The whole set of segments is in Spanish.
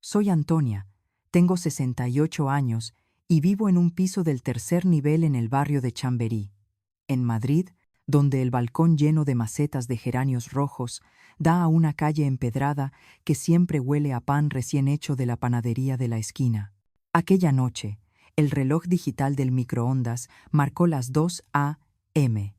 Soy Antonia, tengo 68 años y vivo en un piso del tercer nivel en el barrio de Chamberí, en Madrid, donde el balcón lleno de macetas de geranios rojos da a una calle empedrada que siempre huele a pan recién hecho de la panadería de la esquina. Aquella noche, el reloj digital del microondas marcó las 2 a.m.,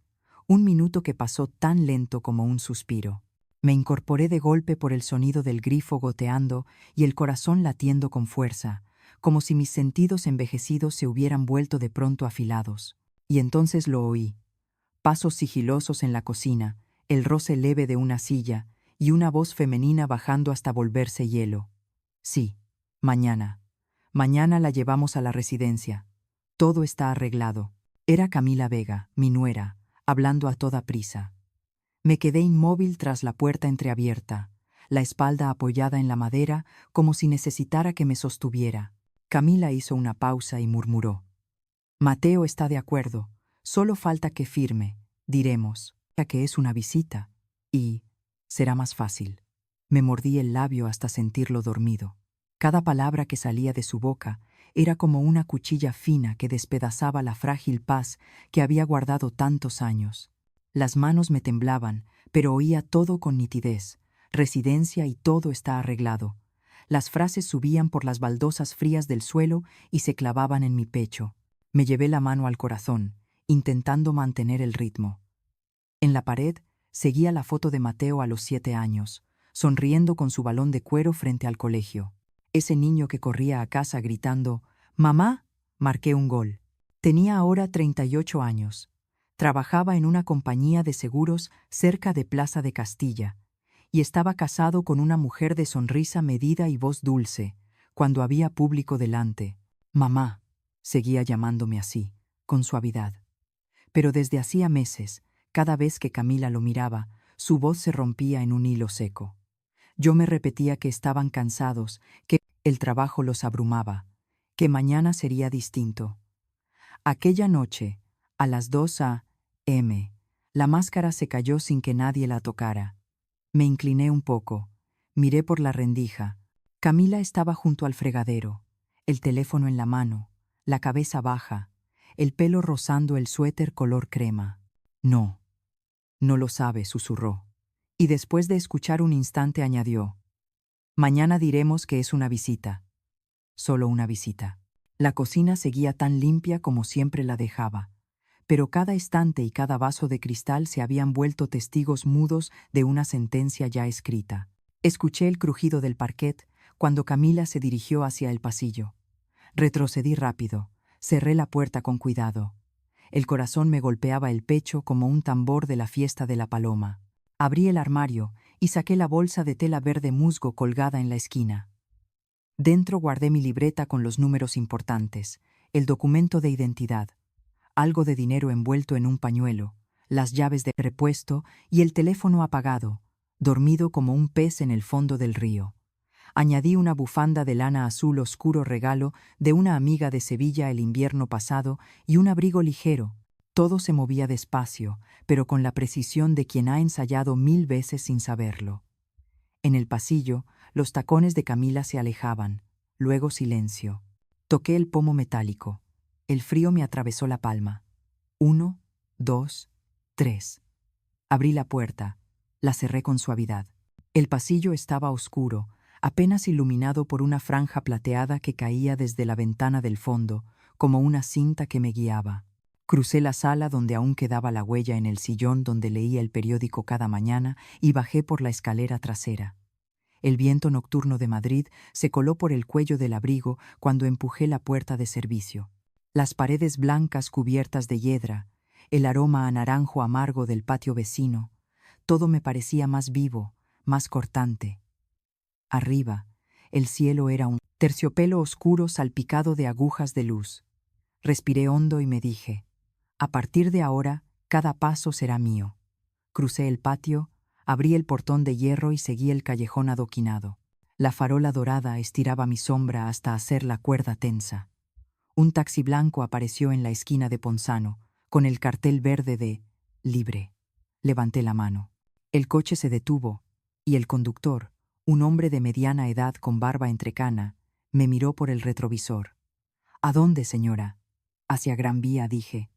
un minuto que pasó tan lento como un suspiro. Me incorporé de golpe por el sonido del grifo goteando y el corazón latiendo con fuerza, como si mis sentidos envejecidos se hubieran vuelto de pronto afilados. Y entonces lo oí. Pasos sigilosos en la cocina, el roce leve de una silla y una voz femenina bajando hasta volverse hielo. Sí, mañana. Mañana la llevamos a la residencia. Todo está arreglado. Era Camila Vega, mi nuera, hablando a toda prisa. Me quedé inmóvil tras la puerta entreabierta, la espalda apoyada en la madera como si necesitara que me sostuviera. Camila hizo una pausa y murmuró: Mateo está de acuerdo, solo falta que firme, diremos, ya que es una visita, y será más fácil. Me mordí el labio hasta sentirlo dormido. Cada palabra que salía de su boca era como una cuchilla fina que despedazaba la frágil paz que había guardado tantos años. Las manos me temblaban, pero oía todo con nitidez. Residencia y todo está arreglado. Las frases subían por las baldosas frías del suelo y se clavaban en mi pecho. Me llevé la mano al corazón, intentando mantener el ritmo. En la pared seguía la foto de Mateo a los 7 años, sonriendo con su balón de cuero frente al colegio. Ese niño que corría a casa gritando: «¡Mamá!», marqué un gol. Tenía ahora 38 años. Trabajaba en una compañía de seguros cerca de Plaza de Castilla, y estaba casado con una mujer de sonrisa medida y voz dulce, cuando había público delante. «Mamá», seguía llamándome así, con suavidad. Pero desde hacía meses, cada vez que Camila lo miraba, su voz se rompía en un hilo seco. Yo me repetía que estaban cansados, que el trabajo los abrumaba, que mañana sería distinto. Aquella noche, a las 2 a.m., la máscara se cayó sin que nadie la tocara. Me incliné un poco, miré por la rendija. Camila estaba junto al fregadero, el teléfono en la mano, la cabeza baja, el pelo rozando el suéter color crema. «No, no lo sabe», susurró. Y después de escuchar un instante añadió: «Mañana diremos que es una visita. Solo una visita». La cocina seguía tan limpia como siempre la dejaba, pero cada estante y cada vaso de cristal se habían vuelto testigos mudos de una sentencia ya escrita. Escuché el crujido del parquet cuando Camila se dirigió hacia el pasillo. Retrocedí rápido, cerré la puerta con cuidado. El corazón me golpeaba el pecho como un tambor de la fiesta de la paloma. Abrí el armario y saqué la bolsa de tela verde musgo colgada en la esquina. Dentro guardé mi libreta con los números importantes, el documento de identidad, algo de dinero envuelto en un pañuelo, las llaves de repuesto y el teléfono apagado, dormido como un pez en el fondo del río. Añadí una bufanda de lana azul oscuro regalo de una amiga de Sevilla el invierno pasado y un abrigo ligero. Todo se movía despacio, pero con la precisión de quien ha ensayado 1000 veces sin saberlo. En el pasillo, los tacones de Camila se alejaban, luego silencio. Toqué el pomo metálico. El frío me atravesó la palma. 1, 2, 3. Abrí la puerta, la cerré con suavidad. El pasillo estaba oscuro, apenas iluminado por una franja plateada que caía desde la ventana del fondo, como una cinta que me guiaba. Crucé la sala donde aún quedaba la huella en el sillón donde leía el periódico cada mañana y bajé por la escalera trasera. El viento nocturno de Madrid se coló por el cuello del abrigo cuando empujé la puerta de servicio. Las paredes blancas cubiertas de hiedra, el aroma a naranjo amargo del patio vecino, todo me parecía más vivo, más cortante. Arriba, el cielo era un terciopelo oscuro salpicado de agujas de luz. Respiré hondo y me dije: a partir de ahora, cada paso será mío. Crucé el patio, abrí el portón de hierro y seguí el callejón adoquinado. La farola dorada estiraba mi sombra hasta hacer la cuerda tensa. Un taxi blanco apareció en la esquina de Ponzano, con el cartel verde de «Libre». Levanté la mano. El coche se detuvo, y el conductor, Un hombre de mediana edad con barba entrecana me miró por el retrovisor. ¿A dónde, señora? Hacia Gran Vía, dije,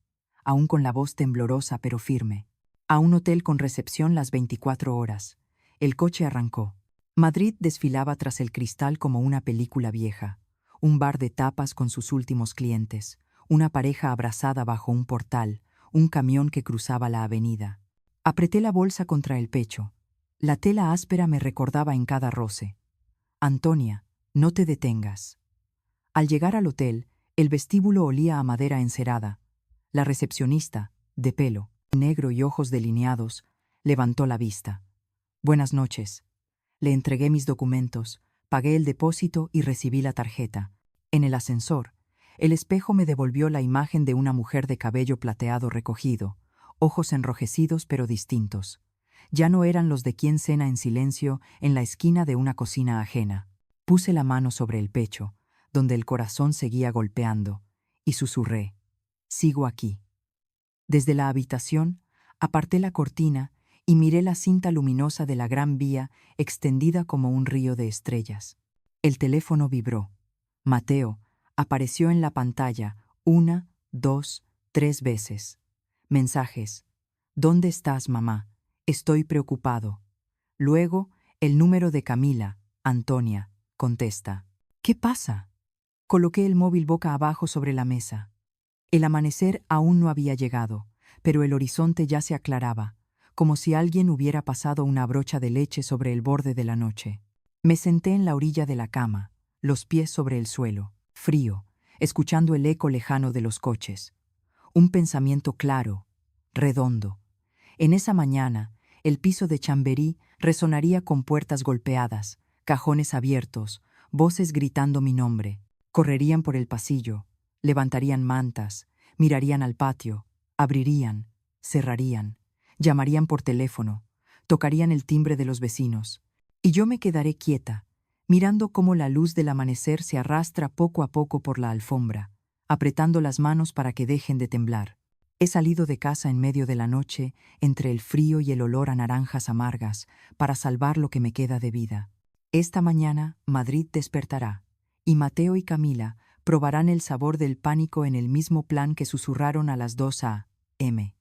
aún con la voz temblorosa pero firme. A un hotel con recepción las 24 horas. El coche arrancó. Madrid desfilaba tras el cristal como una película vieja. Un bar de tapas con sus últimos clientes, una pareja abrazada bajo un portal, un camión que cruzaba la avenida. Apreté la bolsa contra el pecho. La tela áspera me recordaba en cada roce. Antonia, no te detengas. Al llegar al hotel, el vestíbulo olía a madera encerada. La recepcionista, de pelo negro y ojos delineados, levantó la vista. Buenas noches. Le entregué mis documentos, pagué el depósito y recibí la tarjeta. En el ascensor, el espejo me devolvió la imagen de una mujer de cabello plateado recogido, ojos enrojecidos pero distintos. Ya no eran los de quien cena en silencio en la esquina de una cocina ajena. Puse la mano sobre el pecho, donde el corazón seguía golpeando, y susurré: sigo aquí. Desde la habitación, aparté la cortina y miré la cinta luminosa de la Gran Vía extendida como un río de estrellas. El teléfono vibró. Mateo apareció en la pantalla 1, 2, 3 veces. Mensajes: ¿Dónde estás, mamá? Estoy preocupado. Luego, el número de Camila, Antonia, contesta. ¿Qué pasa? Coloqué el móvil boca abajo sobre la mesa. El amanecer aún no había llegado, pero el horizonte ya se aclaraba, como si alguien hubiera pasado una brocha de leche sobre el borde de la noche. Me senté en la orilla de la cama, los pies sobre el suelo, frío, escuchando el eco lejano de los coches. Un pensamiento claro, redondo. En esa mañana, el piso de Chamberí resonaría con puertas golpeadas, cajones abiertos, voces gritando mi nombre. Correrían por el pasillo, levantarían mantas, mirarían al patio, abrirían, cerrarían, llamarían por teléfono, tocarían el timbre de los vecinos. Y yo me quedaré quieta, mirando cómo la luz del amanecer se arrastra poco a poco por la alfombra, apretando las manos para que dejen de temblar. He salido de casa en medio de la noche, entre el frío y el olor a naranjas amargas, para salvar lo que me queda de vida. Esta mañana Madrid despertará, y Mateo y Camila probarán el sabor del pánico en el mismo plan que susurraron a las 2 a.m.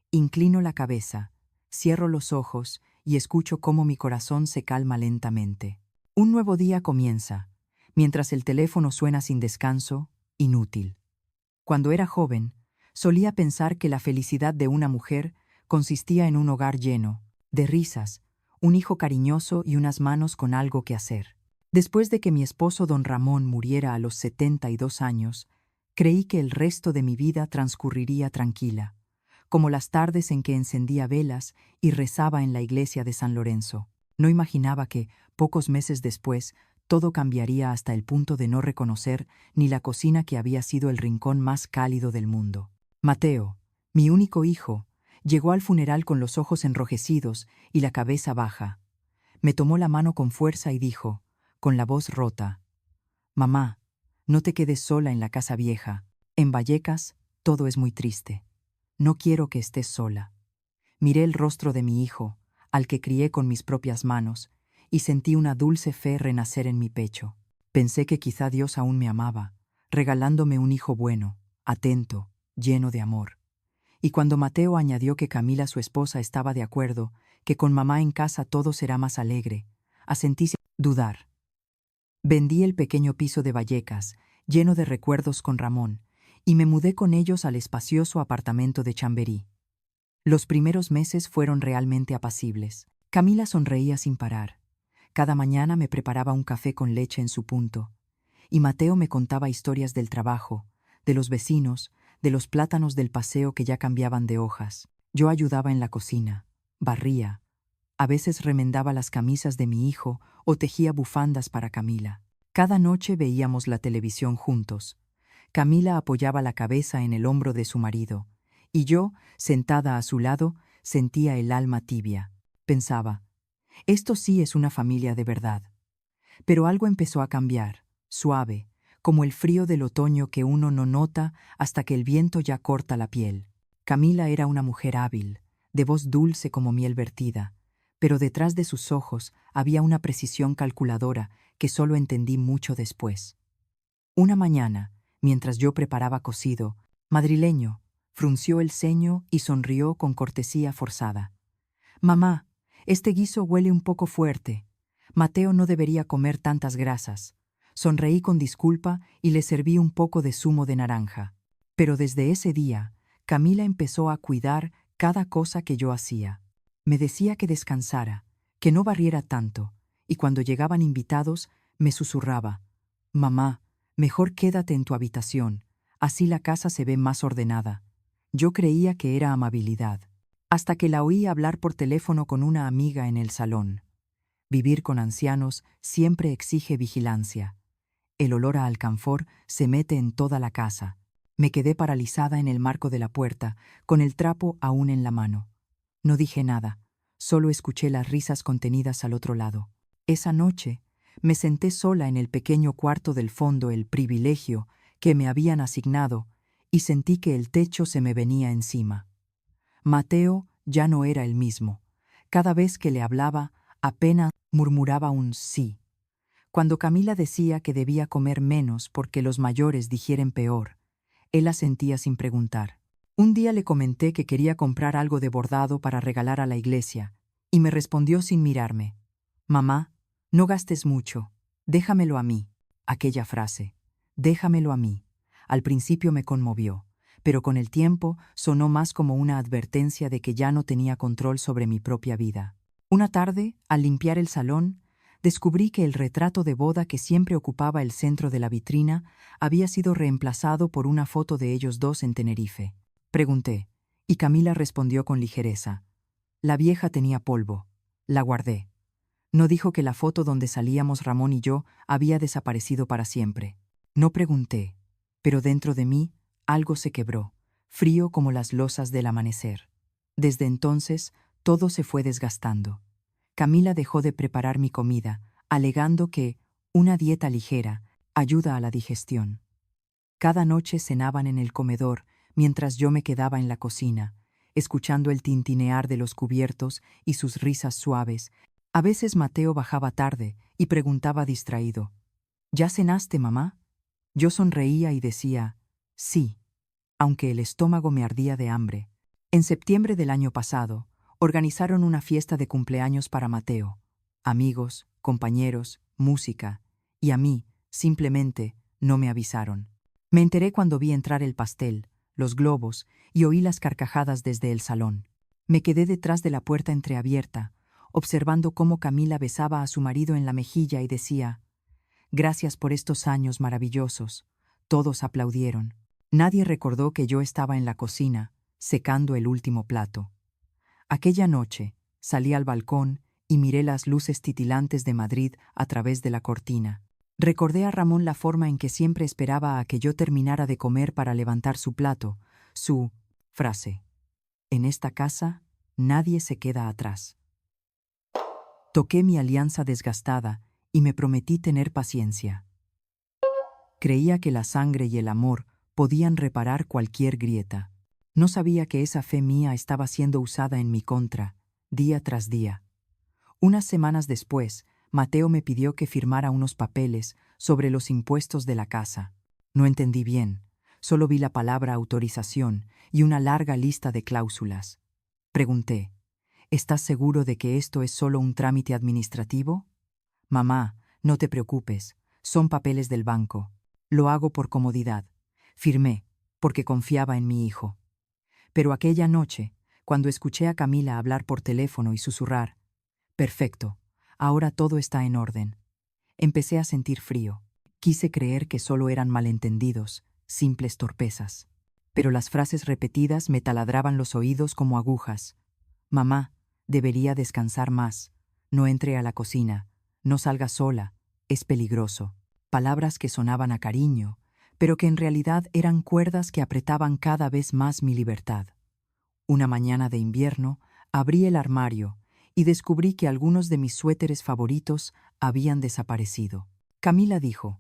Inclino la cabeza, cierro los ojos y escucho cómo mi corazón se calma lentamente. Un nuevo día comienza, mientras el teléfono suena sin descanso, inútil. Cuando era joven, solía pensar que la felicidad de una mujer consistía en un hogar lleno de risas, un hijo cariñoso y unas manos con algo que hacer. Después de que mi esposo don Ramón muriera a los 72 años, creí que el resto de mi vida transcurriría tranquila, como las tardes en que encendía velas y rezaba en la iglesia de San Lorenzo. No imaginaba que, pocos meses después, todo cambiaría hasta el punto de no reconocer ni la cocina que había sido el rincón más cálido del mundo. Mateo, mi único hijo, llegó al funeral con los ojos enrojecidos y la cabeza baja. Me tomó la mano con fuerza y dijo, con la voz rota: mamá, no te quedes sola en la casa vieja. En Vallecas todo es muy triste. No quiero que estés sola. Miré el rostro de mi hijo, al que crié con mis propias manos, y sentí una dulce fe renacer en mi pecho. Pensé que quizá Dios aún me amaba, regalándome un hijo bueno, atento, lleno de amor. Y cuando Mateo añadió que Camila, su esposa, estaba de acuerdo, que con mamá en casa todo será más alegre, asentí sin dudar. Vendí el pequeño piso de Vallecas, lleno de recuerdos con Ramón, y me mudé con ellos al espacioso apartamento de Chamberí. Los primeros meses fueron realmente apacibles. Camila sonreía sin parar. Cada mañana me preparaba un café con leche en su punto, y Mateo me contaba historias del trabajo, de los vecinos, de los plátanos del paseo que ya cambiaban de hojas. Yo ayudaba en la cocina, barría, a veces remendaba las camisas de mi hijo o tejía bufandas para Camila. Cada noche veíamos la televisión juntos. Camila apoyaba la cabeza en el hombro de su marido, y yo, sentada a su lado, sentía el alma tibia. Pensaba, esto sí es una familia de verdad. Pero algo empezó a cambiar, suave, como el frío del otoño que uno no nota hasta que el viento ya corta la piel. Camila era una mujer hábil, de voz dulce como miel vertida, pero detrás de sus ojos había una precisión calculadora que solo entendí mucho después. Una mañana, mientras yo preparaba cocido, madrileño, frunció el ceño y sonrió con cortesía forzada. «Mamá, este guiso huele un poco fuerte. Mateo no debería comer tantas grasas». Sonreí con disculpa y le serví un poco de zumo de naranja. Pero desde ese día, Camila empezó a cuidar cada cosa que yo hacía. Me decía que descansara, que no barriera tanto, y cuando llegaban invitados, me susurraba: «Mamá, mejor quédate en tu habitación, así la casa se ve más ordenada». Yo creía que era amabilidad, hasta que la oí hablar por teléfono con una amiga en el salón. Vivir con ancianos siempre exige vigilancia. El olor a alcanfor se mete en toda la casa. Me quedé paralizada en el marco de la puerta, con el trapo aún en la mano. No dije nada, solo escuché las risas contenidas al otro lado. Esa noche, me senté sola en el pequeño cuarto del fondo, el privilegio que me habían asignado, y sentí que el techo se me venía encima. Mateo ya no era el mismo. Cada vez que le hablaba, apenas murmuraba un sí. Cuando Camila decía que debía comer menos porque los mayores digieren peor, él asentía sin preguntar. Un día le comenté que quería comprar algo de bordado para regalar a la iglesia, y me respondió sin mirarme: «Mamá, no gastes mucho, déjamelo a mí». Aquella frase, «déjamelo a mí», al principio me conmovió, pero con el tiempo sonó más como una advertencia de que ya no tenía control sobre mi propia vida. Una tarde, al limpiar el salón, descubrí que el retrato de boda que siempre ocupaba el centro de la vitrina había sido reemplazado por una foto de ellos dos en Tenerife. Pregunté, y Camila respondió con ligereza: «La vieja tenía polvo». La guardé. No dijo que la foto donde salíamos Ramón y yo había desaparecido para siempre. No pregunté, pero dentro de mí algo se quebró, frío como las losas del amanecer. Desde entonces, todo se fue desgastando. Camila dejó de preparar mi comida, alegando que una dieta ligera ayuda a la digestión. Cada noche cenaban en el comedor, mientras yo me quedaba en la cocina, escuchando el tintinear de los cubiertos y sus risas suaves. A veces Mateo bajaba tarde y preguntaba distraído: «¿Ya cenaste, mamá?». Yo sonreía y decía: «Sí», aunque el estómago me ardía de hambre. En septiembre del año pasado, organizaron una fiesta de cumpleaños para Mateo. Amigos, compañeros, música, y a mí, simplemente, no me avisaron. Me enteré cuando vi entrar el pastel, los globos, y oí las carcajadas desde el salón. Me quedé detrás de la puerta entreabierta, observando cómo Camila besaba a su marido en la mejilla y decía: «Gracias por estos años maravillosos». Todos aplaudieron. Nadie recordó que yo estaba en la cocina, secando el último plato. Aquella noche, salí al balcón y miré las luces titilantes de Madrid a través de la cortina. Recordé a Ramón la forma en que siempre esperaba a que yo terminara de comer para levantar su plato, su frase: «En esta casa, nadie se queda atrás». Toqué mi alianza desgastada y me prometí tener paciencia. Creía que la sangre y el amor podían reparar cualquier grieta. No sabía que esa fe mía estaba siendo usada en mi contra, día tras día. Unas semanas después, Mateo me pidió que firmara unos papeles sobre los impuestos de la casa. No entendí bien, solo vi la palabra autorización y una larga lista de cláusulas. Pregunté: «¿Estás seguro de que esto es solo un trámite administrativo?». «Mamá, no te preocupes, son papeles del banco. Lo hago por comodidad». Firmé, porque confiaba en mi hijo. Pero aquella noche, cuando escuché a Camila hablar por teléfono y susurrar: «Perfecto, ahora todo está en orden», empecé a sentir frío. Quise creer que solo eran malentendidos, simples torpezas. Pero las frases repetidas me taladraban los oídos como agujas. «Mamá, debería descansar más. No entre a la cocina. No salga sola. Es peligroso». Palabras que sonaban a cariño, pero que en realidad eran cuerdas que apretaban cada vez más mi libertad. Una mañana de invierno, abrí el armario y descubrí que algunos de mis suéteres favoritos habían desaparecido. Camila dijo: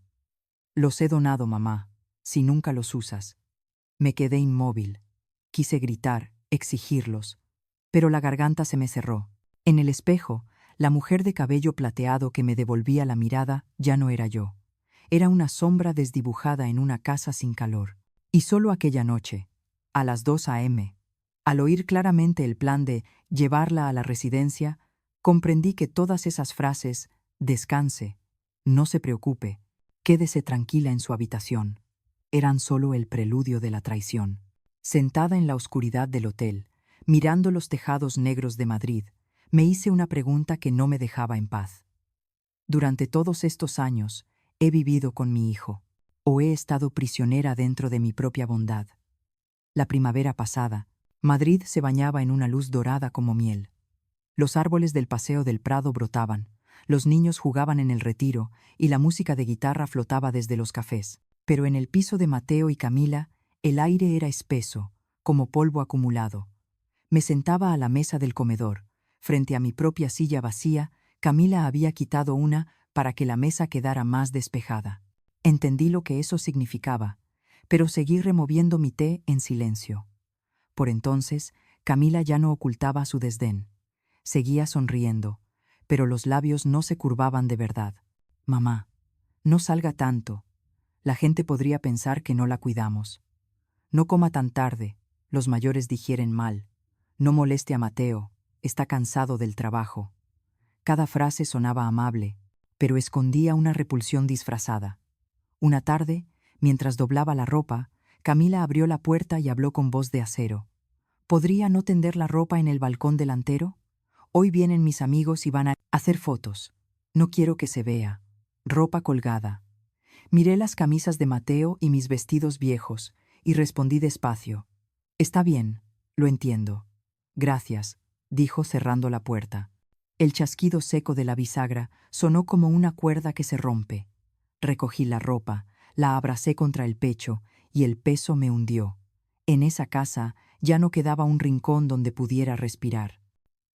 «Los he donado, mamá, si nunca los usas». Me quedé inmóvil. Quise gritar, exigirlos, pero la garganta se me cerró. En el espejo, la mujer de cabello plateado que me devolvía la mirada ya no era yo. Era una sombra desdibujada en una casa sin calor. Y solo aquella noche, a las 2 a.m., al oír claramente el plan de llevarla a la residencia, comprendí que todas esas frases, descanse, no se preocupe, quédese tranquila en su habitación, eran solo el preludio de la traición. Sentada en la oscuridad del hotel, mirando los tejados negros de Madrid, me hice una pregunta que no me dejaba en paz. Durante todos estos años, ¿he vivido con mi hijo? ¿O he estado prisionera dentro de mi propia bondad? La primavera pasada, Madrid se bañaba en una luz dorada como miel. Los árboles del Paseo del Prado brotaban, los niños jugaban en el Retiro y la música de guitarra flotaba desde los cafés. Pero en el piso de Mateo y Camila, el aire era espeso, como polvo acumulado. Me sentaba a la mesa del comedor. Frente a mi propia silla vacía, Camila había quitado una para que la mesa quedara más despejada. Entendí lo que eso significaba, pero seguí removiendo mi té en silencio. Por entonces, Camila ya no ocultaba su desdén. Seguía sonriendo, pero los labios no se curvaban de verdad. Mamá, no salga tanto. La gente podría pensar que no la cuidamos. No coma tan tarde, los mayores digieren mal. No moleste a Mateo, está cansado del trabajo. Cada frase sonaba amable, pero escondía una repulsión disfrazada. Una tarde, mientras doblaba la ropa, Camila abrió la puerta y habló con voz de acero. ¿Podría no tender la ropa en el balcón delantero? Hoy vienen mis amigos y van a hacer fotos. No quiero que se vea. Ropa colgada. Miré las camisas de Mateo y mis vestidos viejos, y respondí despacio. Está bien, lo entiendo. Gracias, dijo cerrando la puerta. El chasquido seco de la bisagra sonó como una cuerda que se rompe. Recogí la ropa, la abracé contra el pecho, y el peso me hundió. En esa casa ya no quedaba un rincón donde pudiera respirar.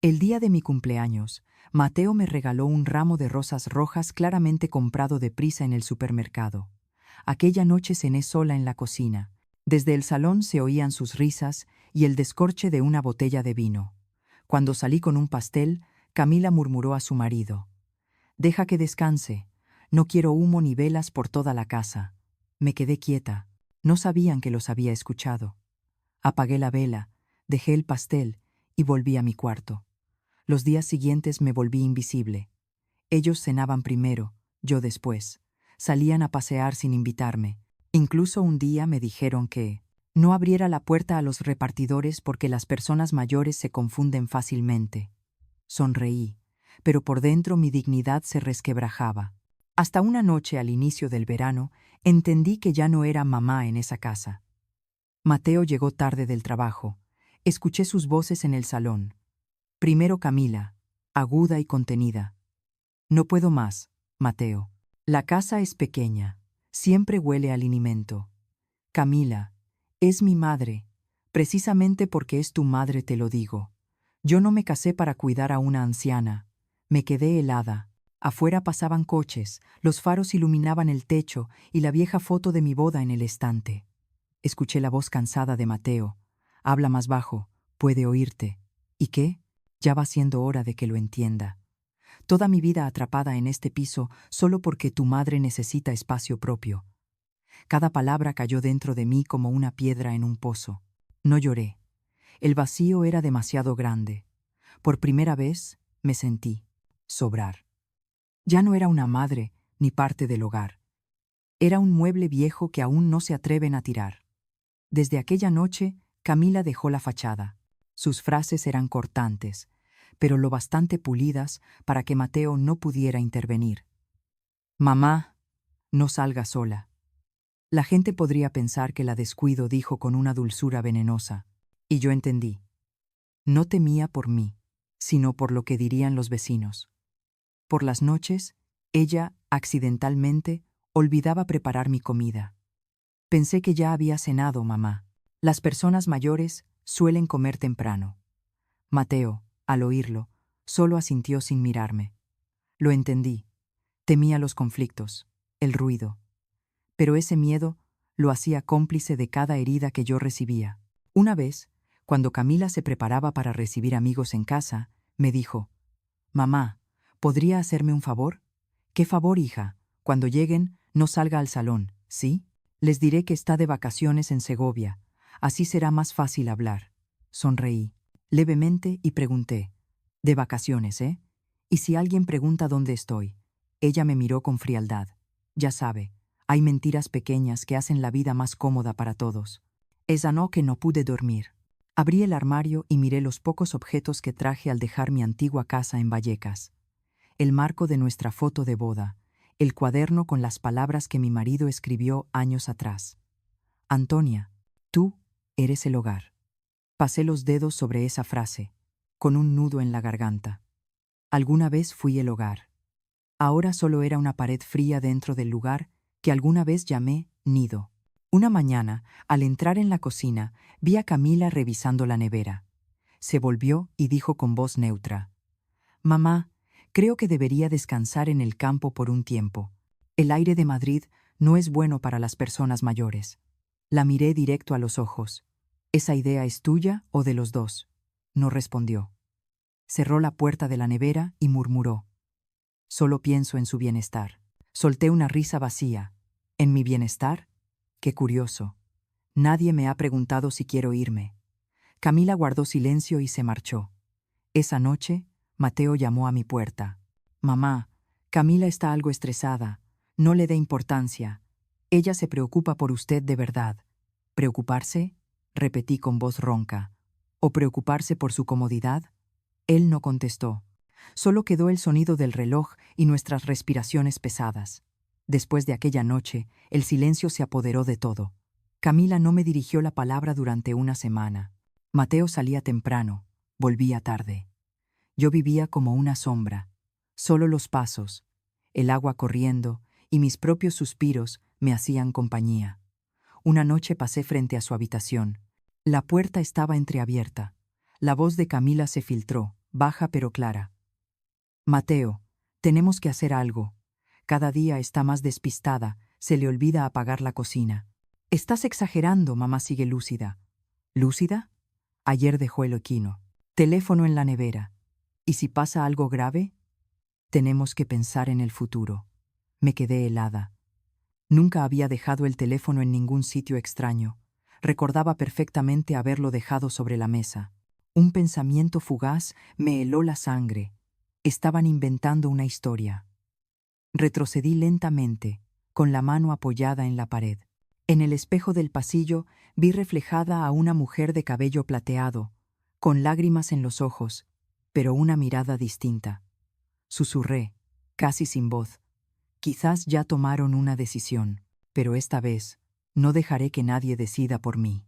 El día de mi cumpleaños, Mateo me regaló un ramo de rosas rojas claramente comprado deprisa en el supermercado. Aquella noche cené sola en la cocina. Desde el salón se oían sus risas y el descorche de una botella de vino. Cuando salí con un pastel, Camila murmuró a su marido. «Deja que descanse. No quiero humo ni velas por toda la casa». Me quedé quieta. No sabían que los había escuchado. Apagué la vela, dejé el pastel y volví a mi cuarto. Los días siguientes me volví invisible. Ellos cenaban primero, yo después. Salían a pasear sin invitarme. Incluso un día me dijeron que no abriera la puerta a los repartidores porque las personas mayores se confunden fácilmente. Sonreí, pero por dentro mi dignidad se resquebrajaba. Hasta una noche al inicio del verano, entendí que ya no era mamá en esa casa. Mateo llegó tarde del trabajo. Escuché sus voces en el salón. Primero Camila, aguda y contenida. «No puedo más, Mateo. La casa es pequeña. Siempre huele a linimento». «Camila, es mi madre. Precisamente porque es tu madre te lo digo. Yo no me casé para cuidar a una anciana. Me quedé helada. Afuera pasaban coches, los faros iluminaban el techo y la vieja foto de mi boda en el estante». Escuché la voz cansada de Mateo. «Habla más bajo, puede oírte». «¿Y qué? Ya va siendo hora de que lo entienda. Toda mi vida atrapada en este piso solo porque tu madre necesita espacio propio». Cada palabra cayó dentro de mí como una piedra en un pozo. No lloré. El vacío era demasiado grande. Por primera vez me sentí sobrar. Ya no era una madre ni parte del hogar. Era un mueble viejo que aún no se atreven a tirar. Desde aquella noche, Camila dejó la fachada. Sus frases eran cortantes, pero lo bastante pulidas para que Mateo no pudiera intervenir. «Mamá, no salga sola». La gente podría pensar que la descuido, dijo con una dulzura venenosa, y yo entendí. No temía por mí, sino por lo que dirían los vecinos. Por las noches, ella, accidentalmente, olvidaba preparar mi comida. «Pensé que ya había cenado, mamá. Las personas mayores suelen comer temprano». Mateo, al oírlo, solo asintió sin mirarme. Lo entendí. Temía los conflictos, el ruido. Pero ese miedo lo hacía cómplice de cada herida que yo recibía. Una vez, cuando Camila se preparaba para recibir amigos en casa, me dijo, Mamá, ¿podría hacerme un favor? ¿Qué favor, hija? Cuando lleguen, no salga al salón, ¿sí? Les diré que está de vacaciones en Segovia. Así será más fácil hablar. Sonreí levemente y pregunté, ¿de vacaciones, eh? ¿Y si alguien pregunta dónde estoy? Ella me miró con frialdad. Ya sabe, hay mentiras pequeñas que hacen la vida más cómoda para todos. Esa no que no pude dormir. Abrí el armario y miré los pocos objetos que traje al dejar mi antigua casa en Vallecas. El marco de nuestra foto de boda, el cuaderno con las palabras que mi marido escribió años atrás. Antonia, tú eres el hogar. Pasé los dedos sobre esa frase, con un nudo en la garganta. Alguna vez fui el hogar. Ahora solo era una pared fría dentro del lugar que alguna vez llamé nido. Una mañana, al entrar en la cocina, vi a Camila revisando la nevera. Se volvió y dijo con voz neutra: Mamá, creo que debería descansar en el campo por un tiempo. El aire de Madrid no es bueno para las personas mayores. La miré directo a los ojos. ¿Esa idea es tuya o de los dos? No respondió. Cerró la puerta de la nevera y murmuró: Solo pienso en su bienestar. Solté una risa vacía. ¿En mi bienestar? Qué curioso. Nadie me ha preguntado si quiero irme. Camila guardó silencio y se marchó. Esa noche, Mateo llamó a mi puerta. Mamá, Camila está algo estresada. No le dé importancia. Ella se preocupa por usted de verdad. ¿Preocuparse? Repetí con voz ronca. ¿O preocuparse por su comodidad? Él no contestó. Solo quedó el sonido del reloj y nuestras respiraciones pesadas. Después de aquella noche, el silencio se apoderó de todo. Camila no me dirigió la palabra durante una semana. Mateo salía temprano, volvía tarde. Yo vivía como una sombra. Solo los pasos, el agua corriendo y mis propios suspiros me hacían compañía. Una noche pasé frente a su habitación. La puerta estaba entreabierta. La voz de Camila se filtró, baja pero clara. Mateo, tenemos que hacer algo. Cada día está más despistada, se le olvida apagar la cocina. Estás exagerando, mamá sigue lúcida. ¿Lúcida? Ayer dejó el equino. Teléfono en la nevera. ¿Y si pasa algo grave? Tenemos que pensar en el futuro. Me quedé helada. Nunca había dejado el teléfono en ningún sitio extraño. Recordaba perfectamente haberlo dejado sobre la mesa. Un pensamiento fugaz me heló la sangre. Estaban inventando una historia. Retrocedí lentamente, con la mano apoyada en la pared. En el espejo del pasillo vi reflejada a una mujer de cabello plateado, con lágrimas en los ojos, pero una mirada distinta. Susurré, casi sin voz. Quizás ya tomaron una decisión, pero esta vez no dejaré que nadie decida por mí.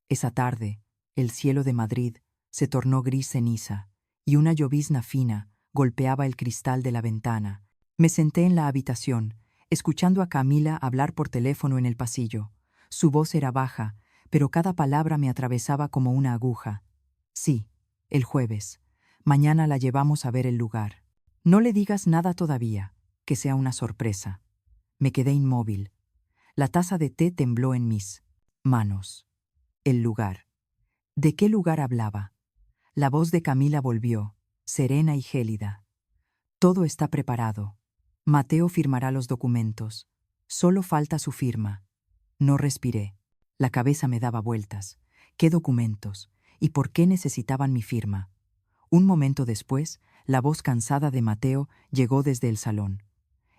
Esa tarde, el cielo de Madrid se tornó gris ceniza, y una llovizna fina golpeaba el cristal de la ventana. Me senté en la habitación, escuchando a Camila hablar por teléfono en el pasillo. Su voz era baja, pero cada palabra me atravesaba como una aguja. Sí, el jueves. Mañana la llevamos a ver el lugar. No le digas nada todavía, que sea una sorpresa. Me quedé inmóvil. La taza de té tembló en mis manos. El lugar. ¿De qué lugar hablaba? La voz de Camila volvió, serena y gélida. Todo está preparado. Mateo firmará los documentos. Solo falta su firma. No respiré. La cabeza me daba vueltas. ¿Qué documentos? ¿Y por qué necesitaban mi firma? Un momento después, la voz cansada de Mateo llegó desde el salón.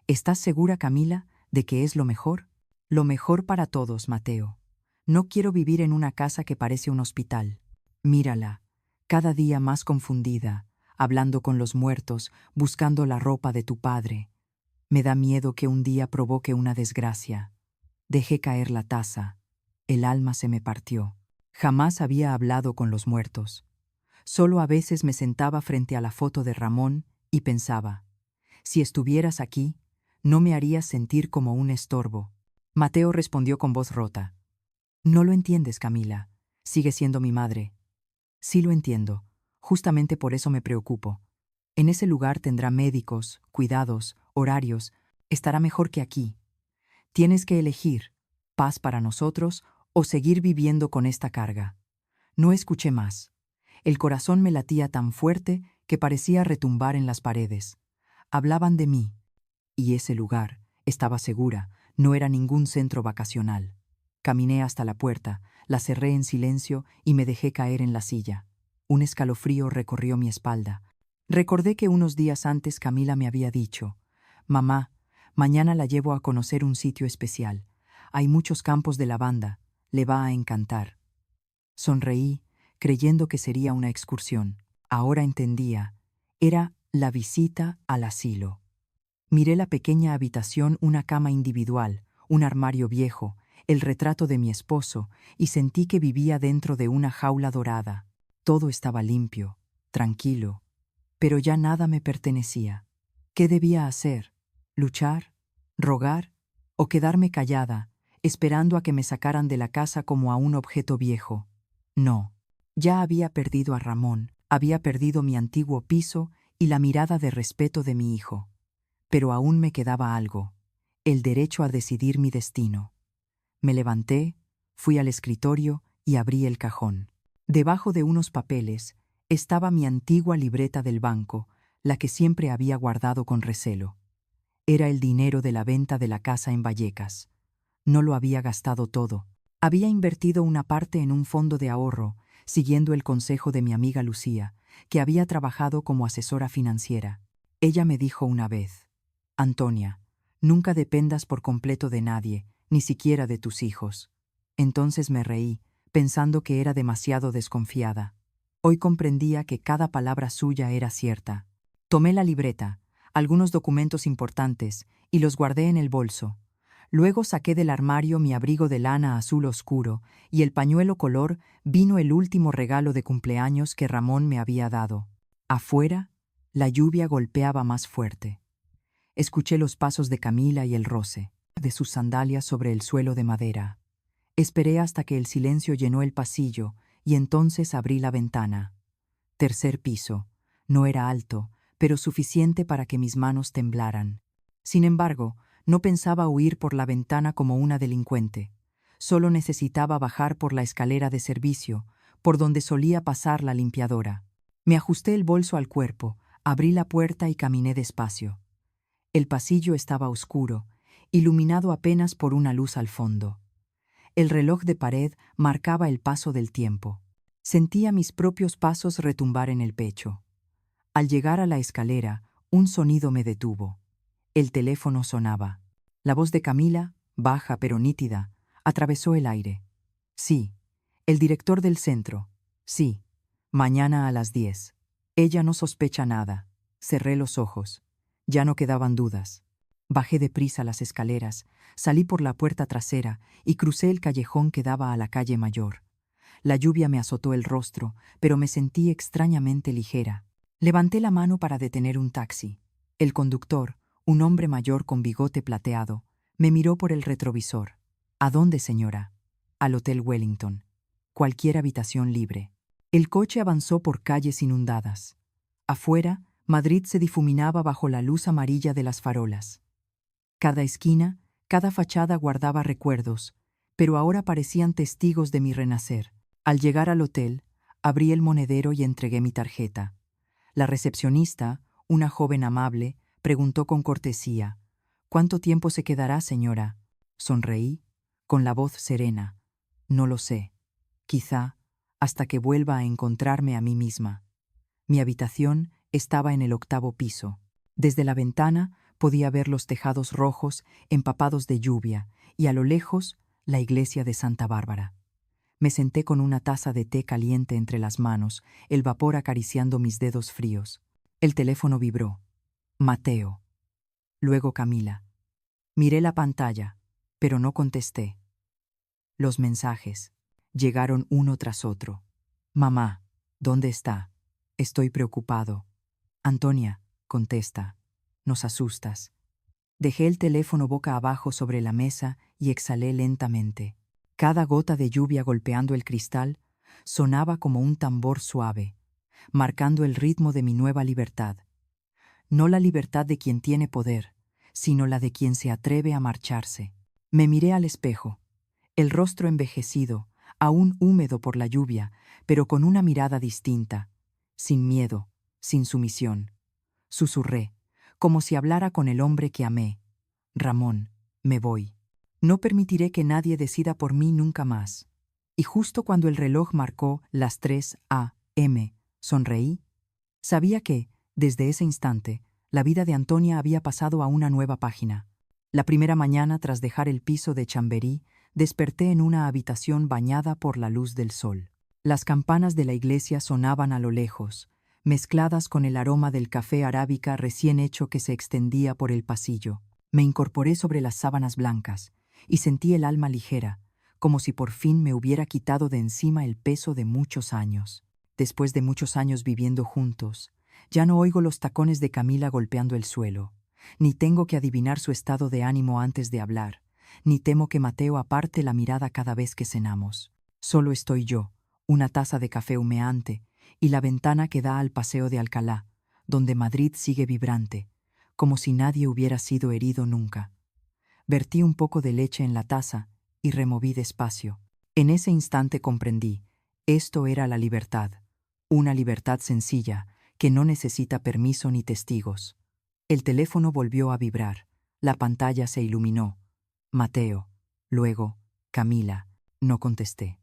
¿Estás segura, Camila, de que es lo mejor? Lo mejor para todos, Mateo. No quiero vivir en una casa que parece un hospital. Mírala, cada día más confundida, hablando con los muertos, buscando la ropa de tu padre. Me da miedo que un día provoque una desgracia. Dejé caer la taza. El alma se me partió. Jamás había hablado con los muertos. Solo a veces me sentaba frente a la foto de Ramón y pensaba, si estuvieras aquí, no me harías sentir como un estorbo. Mateo respondió con voz rota. No lo entiendes, Camila. Sigue siendo mi madre. Sí lo entiendo. Justamente por eso me preocupo. En ese lugar tendrá médicos, cuidados, horarios. Estará mejor que aquí. Tienes que elegir, paz para nosotros o seguir viviendo con esta carga. No escuché más. El corazón me latía tan fuerte que parecía retumbar en las paredes. Hablaban de mí, y ese lugar, estaba segura, no era ningún centro vacacional. Caminé hasta la puerta, la cerré en silencio y me dejé caer en la silla. Un escalofrío recorrió mi espalda. Recordé que unos días antes Camila me había dicho: «Mamá, mañana la llevo a conocer un sitio especial. Hay muchos campos de lavanda, le va a encantar». Sonreí, creyendo que sería una excursión. Ahora entendía, era la visita al asilo. Miré la pequeña habitación, una cama individual, un armario viejo, el retrato de mi esposo, y sentí que vivía dentro de una jaula dorada. Todo estaba limpio, tranquilo, pero ya nada me pertenecía. ¿Qué debía hacer? ¿Luchar? ¿Rogar? ¿O quedarme callada, esperando a que me sacaran de la casa como a un objeto viejo? No, ya había perdido a Ramón, había perdido mi antiguo piso y la mirada de respeto de mi hijo. Pero aún me quedaba algo, el derecho a decidir mi destino. Me levanté, fui al escritorio y abrí el cajón. Debajo de unos papeles estaba mi antigua libreta del banco, la que siempre había guardado con recelo. Era el dinero de la venta de la casa en Vallecas. No lo había gastado todo. Había invertido una parte en un fondo de ahorro, siguiendo el consejo de mi amiga Lucía, que había trabajado como asesora financiera. Ella me dijo una vez: «Antonia, nunca dependas por completo de nadie, ni siquiera de tus hijos». Entonces me reí, pensando que era demasiado desconfiada. Hoy comprendía que cada palabra suya era cierta. Tomé la libreta, algunos documentos importantes, y los guardé en el bolso. Luego saqué del armario mi abrigo de lana azul oscuro y el pañuelo color vino, el último regalo de cumpleaños que Ramón me había dado. Afuera, la lluvia golpeaba más fuerte. Escuché los pasos de Camila y el roce de sus sandalias sobre el suelo de madera. Esperé hasta que el silencio llenó el pasillo y entonces abrí la ventana. Tercer piso. No era alto, pero suficiente para que mis manos temblaran. Sin embargo, no pensaba huir por la ventana como una delincuente. Solo necesitaba bajar por la escalera de servicio, por donde solía pasar la limpiadora. Me ajusté el bolso al cuerpo, abrí la puerta y caminé despacio. El pasillo estaba oscuro, iluminado apenas por una luz al fondo. El reloj de pared marcaba el paso del tiempo. Sentía mis propios pasos retumbar en el pecho. Al llegar a la escalera, un sonido me detuvo. El teléfono sonaba. La voz de Camila, baja pero nítida, atravesó el aire. «Sí, el director del centro. Sí, mañana a las 10. Ella no sospecha nada». Cerré los ojos. Ya no quedaban dudas. Bajé deprisa las escaleras, salí por la puerta trasera y crucé el callejón que daba a la calle mayor. La lluvia me azotó el rostro, pero me sentí extrañamente ligera. Levanté la mano para detener un taxi. El conductor, un hombre mayor con bigote plateado, me miró por el retrovisor. «¿A dónde, señora?» «Al Hotel Wellington. Cualquier habitación libre». El coche avanzó por calles inundadas. Afuera, Madrid se difuminaba bajo la luz amarilla de las farolas. Cada esquina, cada fachada guardaba recuerdos, pero ahora parecían testigos de mi renacer. Al llegar al hotel, abrí el monedero y entregué mi tarjeta. La recepcionista, una joven amable, preguntó con cortesía: «¿Cuánto tiempo se quedará, señora?» Sonreí, con la voz serena. «No lo sé. Quizá hasta que vuelva a encontrarme a mí misma». Mi habitación estaba en el 8º piso. Desde la ventana podía ver los tejados rojos empapados de lluvia y a lo lejos la iglesia de Santa Bárbara. Me senté con una taza de té caliente entre las manos, el vapor acariciando mis dedos fríos. El teléfono vibró. Mateo. Luego Camila. Miré la pantalla, pero no contesté. Los mensajes llegaron uno tras otro. «Mamá, ¿dónde está? Estoy preocupado». «Antonia, contesta. Nos asustas». Dejé el teléfono boca abajo sobre la mesa y exhalé lentamente. Cada gota de lluvia golpeando el cristal sonaba como un tambor suave, marcando el ritmo de mi nueva libertad. No la libertad de quien tiene poder, sino la de quien se atreve a marcharse. Me miré al espejo, el rostro envejecido, aún húmedo por la lluvia, pero con una mirada distinta, sin miedo, sin sumisión. Susurré, como si hablara con el hombre que amé. Ramón, me voy. No permitiré que nadie decida por mí nunca más. Y justo cuando el reloj marcó las 3 a.m., sonreí. Sabía que, desde ese instante, la vida de Antonia había pasado a una nueva página. La primera mañana, tras dejar el piso de Chamberí, desperté en una habitación bañada por la luz del sol. Las campanas de la iglesia sonaban a lo lejos, mezcladas con el aroma del café arábica recién hecho que se extendía por el pasillo. Me incorporé sobre las sábanas blancas y sentí el alma ligera, como si por fin me hubiera quitado de encima el peso de muchos años. Después de muchos años viviendo juntos, ya no oigo los tacones de Camila golpeando el suelo, ni tengo que adivinar su estado de ánimo antes de hablar, ni temo que Mateo aparte la mirada cada vez que cenamos. Solo estoy yo, una taza de café humeante y la ventana que da al paseo de Alcalá, donde Madrid sigue vibrante, como si nadie hubiera sido herido nunca. Vertí un poco de leche en la taza y removí despacio. En ese instante comprendí, esto era la libertad, una libertad sencilla, que no necesita permiso ni testigos. El teléfono volvió a vibrar, la pantalla se iluminó. Mateo, luego, Camila, no contesté.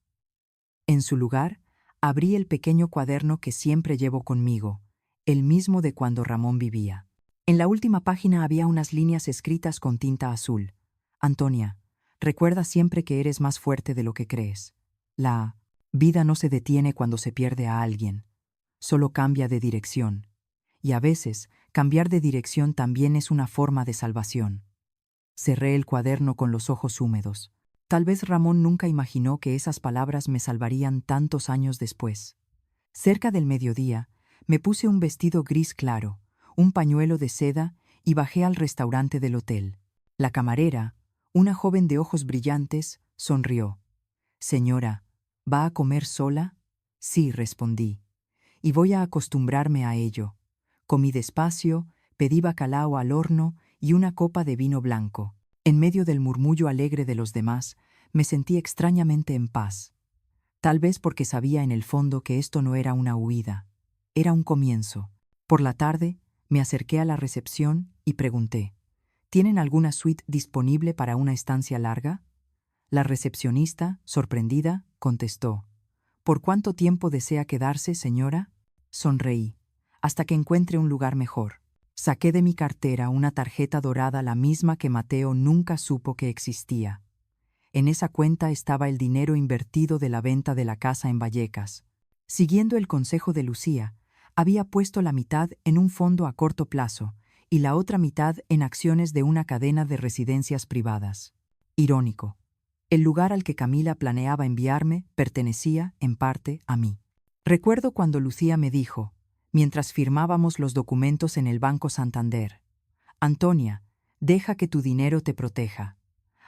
En su lugar, abrí el pequeño cuaderno que siempre llevo conmigo, el mismo de cuando Ramón vivía. En la última página había unas líneas escritas con tinta azul. Antonia, recuerda siempre que eres más fuerte de lo que crees. La vida no se detiene cuando se pierde a alguien, solo cambia de dirección. Y a veces, cambiar de dirección también es una forma de salvación. Cerré el cuaderno con los ojos húmedos. Tal vez Ramón nunca imaginó que esas palabras me salvarían tantos años después. Cerca del mediodía, me puse un vestido gris claro, un pañuelo de seda y bajé al restaurante del hotel. La camarera, una joven de ojos brillantes, sonrió. «Señora, ¿va a comer sola?» «Sí», respondí. «Y voy a acostumbrarme a ello». Comí despacio, pedí bacalao al horno y una copa de vino blanco. En medio del murmullo alegre de los demás, me sentí extrañamente en paz. Tal vez porque sabía en el fondo que esto no era una huida, era un comienzo. Por la tarde, me acerqué a la recepción y pregunté, ¿tienen alguna suite disponible para una estancia larga? La recepcionista, sorprendida, contestó, ¿por cuánto tiempo desea quedarse, señora? Sonreí, hasta que encuentre un lugar mejor. Saqué de mi cartera una tarjeta dorada, la misma que Mateo nunca supo que existía. En esa cuenta estaba el dinero invertido de la venta de la casa en Vallecas. Siguiendo el consejo de Lucía, había puesto la mitad en un fondo a corto plazo y la otra mitad en acciones de una cadena de residencias privadas. Irónico. El lugar al que Camila planeaba enviarme pertenecía, en parte, a mí. Recuerdo cuando Lucía me dijo, mientras firmábamos los documentos en el Banco Santander, «Antonia, deja que tu dinero te proteja.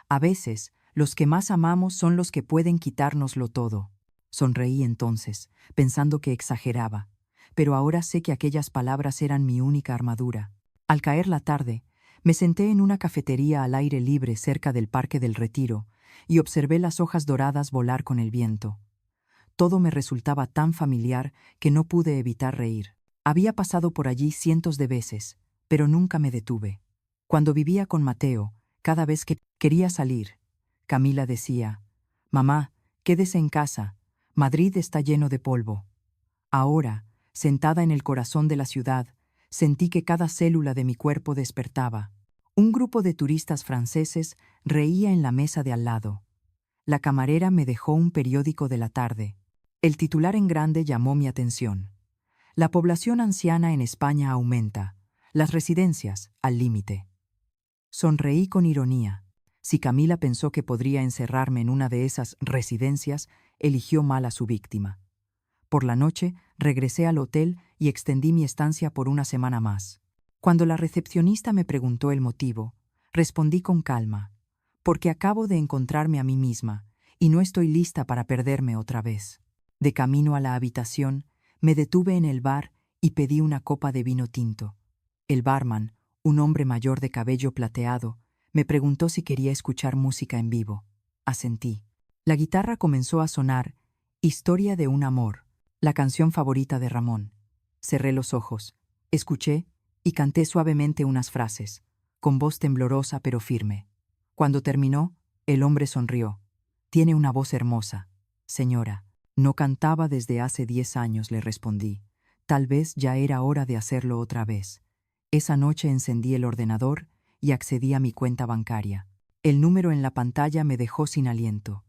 A veces, los que más amamos son los que pueden quitárnoslo todo». Sonreí entonces, pensando que exageraba, pero ahora sé que aquellas palabras eran mi única armadura. Al caer la tarde, me senté en una cafetería al aire libre cerca del Parque del Retiro y observé las hojas doradas volar con el viento. Todo me resultaba tan familiar que no pude evitar reír. Había pasado por allí cientos de veces, pero nunca me detuve. Cuando vivía con Mateo, cada vez que quería salir, Camila decía, «Mamá, quédese en casa, Madrid está lleno de polvo». Ahora, sentada en el corazón de la ciudad, sentí que cada célula de mi cuerpo despertaba. Un grupo de turistas franceses reía en la mesa de al lado. La camarera me dejó un periódico de la tarde. El titular en grande llamó mi atención. La población anciana en España aumenta. Las residencias, al límite. Sonreí con ironía. Si Camila pensó que podría encerrarme en una de esas residencias, eligió mal a su víctima. Por la noche, regresé al hotel y extendí mi estancia por una semana más. Cuando la recepcionista me preguntó el motivo, respondí con calma, porque acabo de encontrarme a mí misma y no estoy lista para perderme otra vez. De camino a la habitación, me detuve en el bar y pedí una copa de vino tinto. El barman, un hombre mayor de cabello plateado, me preguntó si quería escuchar música en vivo. Asentí. La guitarra comenzó a sonar, Historia de un amor, la canción favorita de Ramón. Cerré los ojos, escuché y canté suavemente unas frases, con voz temblorosa pero firme. Cuando terminó, el hombre sonrió. Tiene una voz hermosa. Señora, no cantaba desde hace 10 años, le respondí. Tal vez ya era hora de hacerlo otra vez. Esa noche encendí el ordenador y accedí a mi cuenta bancaria. El número en la pantalla me dejó sin aliento.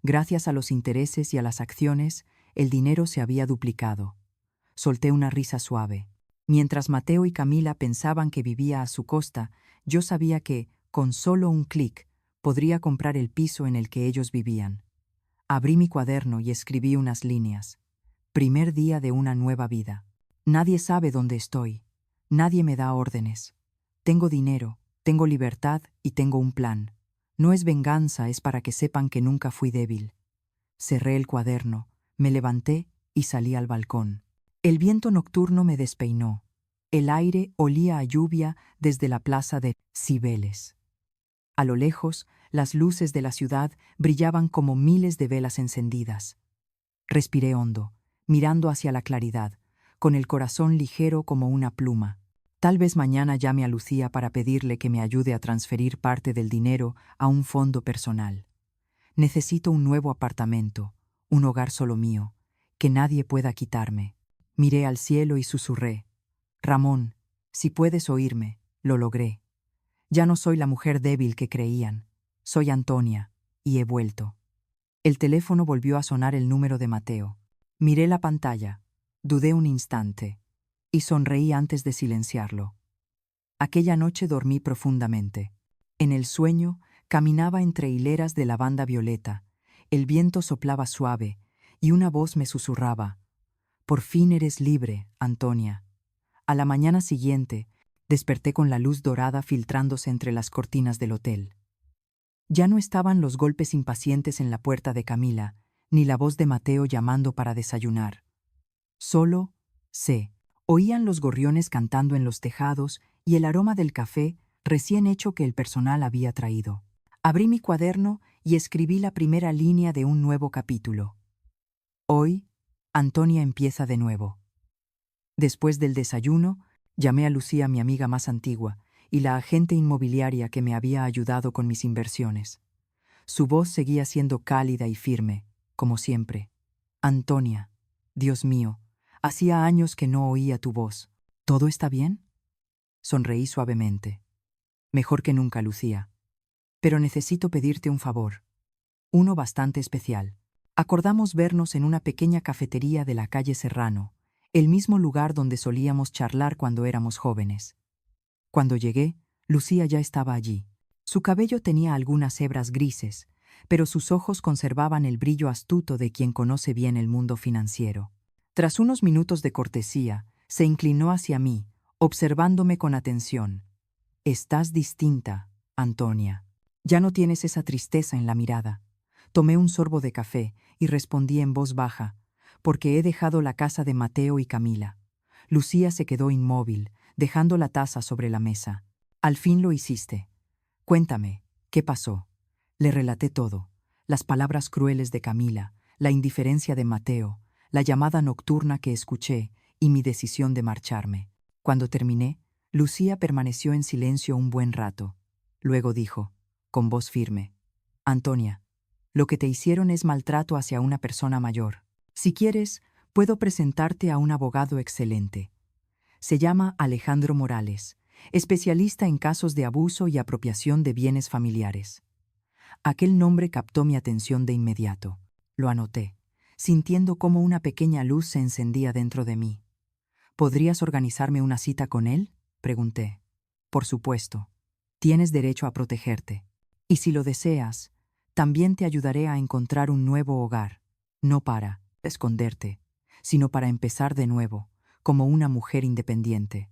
Gracias a los intereses y a las acciones, el dinero se había duplicado. Solté una risa suave. Mientras Mateo y Camila pensaban que vivía a su costa, yo sabía que, con solo un clic, podría comprar el piso en el que ellos vivían. Abrí mi cuaderno y escribí unas líneas. Primer día de una nueva vida. Nadie sabe dónde estoy. Nadie me da órdenes. Tengo dinero, tengo libertad y tengo un plan. No es venganza, es para que sepan que nunca fui débil. Cerré el cuaderno, me levanté y salí al balcón. El viento nocturno me despeinó. El aire olía a lluvia desde la plaza de Cibeles. A lo lejos, las luces de la ciudad brillaban como miles de velas encendidas. Respiré hondo, mirando hacia la claridad, con el corazón ligero como una pluma. Tal vez mañana llame a Lucía para pedirle que me ayude a transferir parte del dinero a un fondo personal. Necesito un nuevo apartamento, un hogar solo mío, que nadie pueda quitarme. Miré al cielo y susurré. Ramón, si puedes oírme, lo logré. Ya no soy la mujer débil que creían. Soy Antonia, y he vuelto. El teléfono volvió a sonar el número de Mateo. Miré la pantalla, dudé un instante, y sonreí antes de silenciarlo. Aquella noche dormí profundamente. En el sueño, caminaba entre hileras de lavanda violeta, el viento soplaba suave, y una voz me susurraba. Por fin eres libre, Antonia. A la mañana siguiente, desperté con la luz dorada filtrándose entre las cortinas del hotel. Ya no estaban los golpes impacientes en la puerta de Camila, ni la voz de Mateo llamando para desayunar. Solo, oían los gorriones cantando en los tejados y el aroma del café recién hecho que el personal había traído. Abrí mi cuaderno y escribí la primera línea de un nuevo capítulo. Hoy, Antonia empieza de nuevo. Después del desayuno, llamé a Lucía, mi amiga más antigua, y la agente inmobiliaria que me había ayudado con mis inversiones. Su voz seguía siendo cálida y firme, como siempre. Antonia, Dios mío, hacía años que no oía tu voz. ¿Todo está bien? Sonreí suavemente. Mejor que nunca, Lucía. Pero necesito pedirte un favor. Uno bastante especial. Acordamos vernos en una pequeña cafetería de la calle Serrano, el mismo lugar donde solíamos charlar cuando éramos jóvenes. Cuando llegué, Lucía ya estaba allí. Su cabello tenía algunas hebras grises, pero sus ojos conservaban el brillo astuto de quien conoce bien el mundo financiero. Tras unos minutos de cortesía, se inclinó hacia mí, observándome con atención. Estás distinta, Antonia. Ya no tienes esa tristeza en la mirada. Tomé un sorbo de café y respondí en voz baja, porque he dejado la casa de Mateo y Camila. Lucía se quedó inmóvil, dejando la taza sobre la mesa. Al fin lo hiciste. Cuéntame, ¿qué pasó? Le relaté todo, las palabras crueles de Camila, la indiferencia de Mateo, la llamada nocturna que escuché y mi decisión de marcharme. Cuando terminé, Lucía permaneció en silencio un buen rato. Luego dijo, con voz firme, Antonia, lo que te hicieron es maltrato hacia una persona mayor. Si quieres, puedo presentarte a un abogado excelente. Se llama Alejandro Morales, especialista en casos de abuso y apropiación de bienes familiares. Aquel nombre captó mi atención de inmediato. Lo anoté, sintiendo cómo una pequeña luz se encendía dentro de mí. ¿Podrías organizarme una cita con él?, pregunté. Por supuesto. Tienes derecho a protegerte. Y si lo deseas, también te ayudaré a encontrar un nuevo hogar, no para esconderte, sino para empezar de nuevo, como una mujer independiente.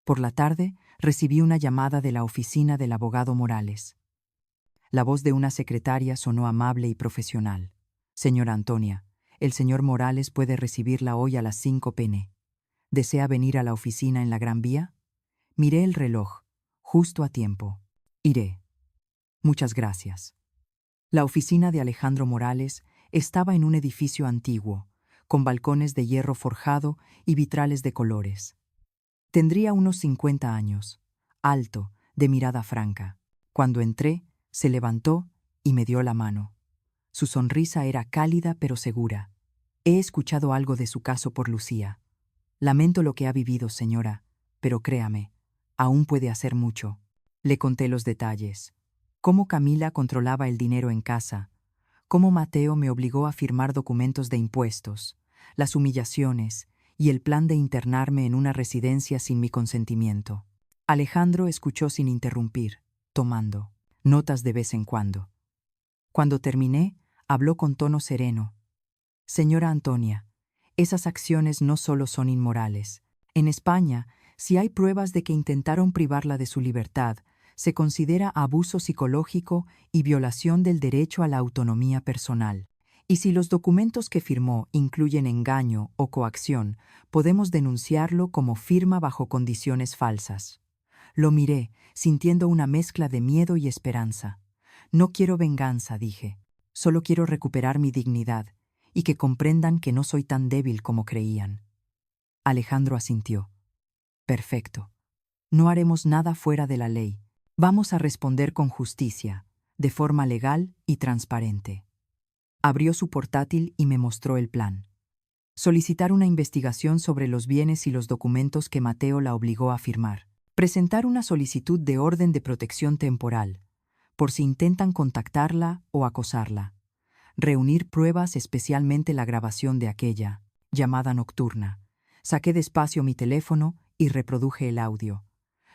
Por la tarde, recibí una llamada de la oficina del abogado Morales. La voz de una secretaria sonó amable y profesional. Señora Antonia, el señor Morales puede recibirla hoy a las 5 p.m. ¿Desea venir a la oficina en la Gran Vía? Miré el reloj, justo a tiempo. Iré. Muchas gracias. La oficina de Alejandro Morales estaba en un edificio antiguo, con balcones de hierro forjado y vitrales de colores. Tendría unos 50 años, alto, de mirada franca. Cuando entré, se levantó y me dio la mano. Su sonrisa era cálida pero segura. He escuchado algo de su caso por Lucía. Lamento lo que ha vivido, señora, pero créame, aún puede hacer mucho. Le conté los detalles. Cómo Camila controlaba el dinero en casa, cómo Mateo me obligó a firmar documentos de impuestos, las humillaciones y el plan de internarme en una residencia sin mi consentimiento. Alejandro escuchó sin interrumpir, tomando notas de vez en cuando. Cuando terminé, habló con tono sereno. Señora Antonia, esas acciones no solo son inmorales. En España, si hay pruebas de que intentaron privarla de su libertad, se considera abuso psicológico y violación del derecho a la autonomía personal. Y si los documentos que firmó incluyen engaño o coacción, podemos denunciarlo como firma bajo condiciones falsas. Lo miré, sintiendo una mezcla de miedo y esperanza. No quiero venganza, dije. Solo quiero recuperar mi dignidad y que comprendan que no soy tan débil como creían. Alejandro asintió. Perfecto. No haremos nada fuera de la ley. Vamos a responder con justicia, de forma legal y transparente. Abrió su portátil y me mostró el plan. Solicitar una investigación sobre los bienes y los documentos que Mateo la obligó a firmar. Presentar una solicitud de orden de protección temporal, por si intentan contactarla o acosarla. Reunir pruebas, especialmente la grabación de aquella llamada nocturna. Saqué despacio mi teléfono y reproduje el audio.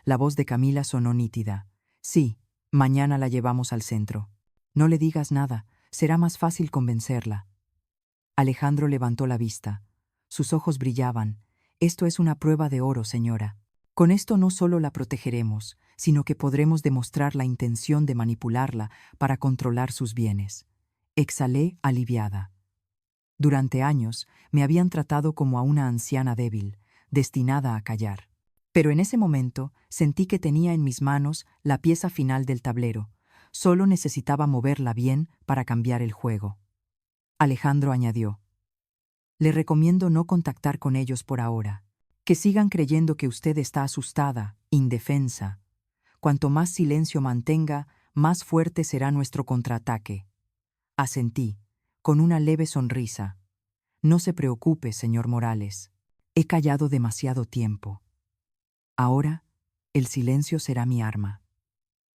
La voz de Camila sonó nítida. Sí, mañana la llevamos al centro. No le digas nada, será más fácil convencerla. Alejandro levantó la vista. Sus ojos brillaban. Esto es una prueba de oro, señora. Con esto no solo la protegeremos, sino que podremos demostrar la intención de manipularla para controlar sus bienes. Exhalé aliviada. Durante años me habían tratado como a una anciana débil, destinada a callar. Pero en ese momento sentí que tenía en mis manos la pieza final del tablero. Solo necesitaba moverla bien para cambiar el juego. Alejandro añadió: le recomiendo no contactar con ellos por ahora. Que sigan creyendo que usted está asustada, indefensa. Cuanto más silencio mantenga, más fuerte será nuestro contraataque. Asentí, con una leve sonrisa. No se preocupe, señor Morales. He callado demasiado tiempo. Ahora, el silencio será mi arma.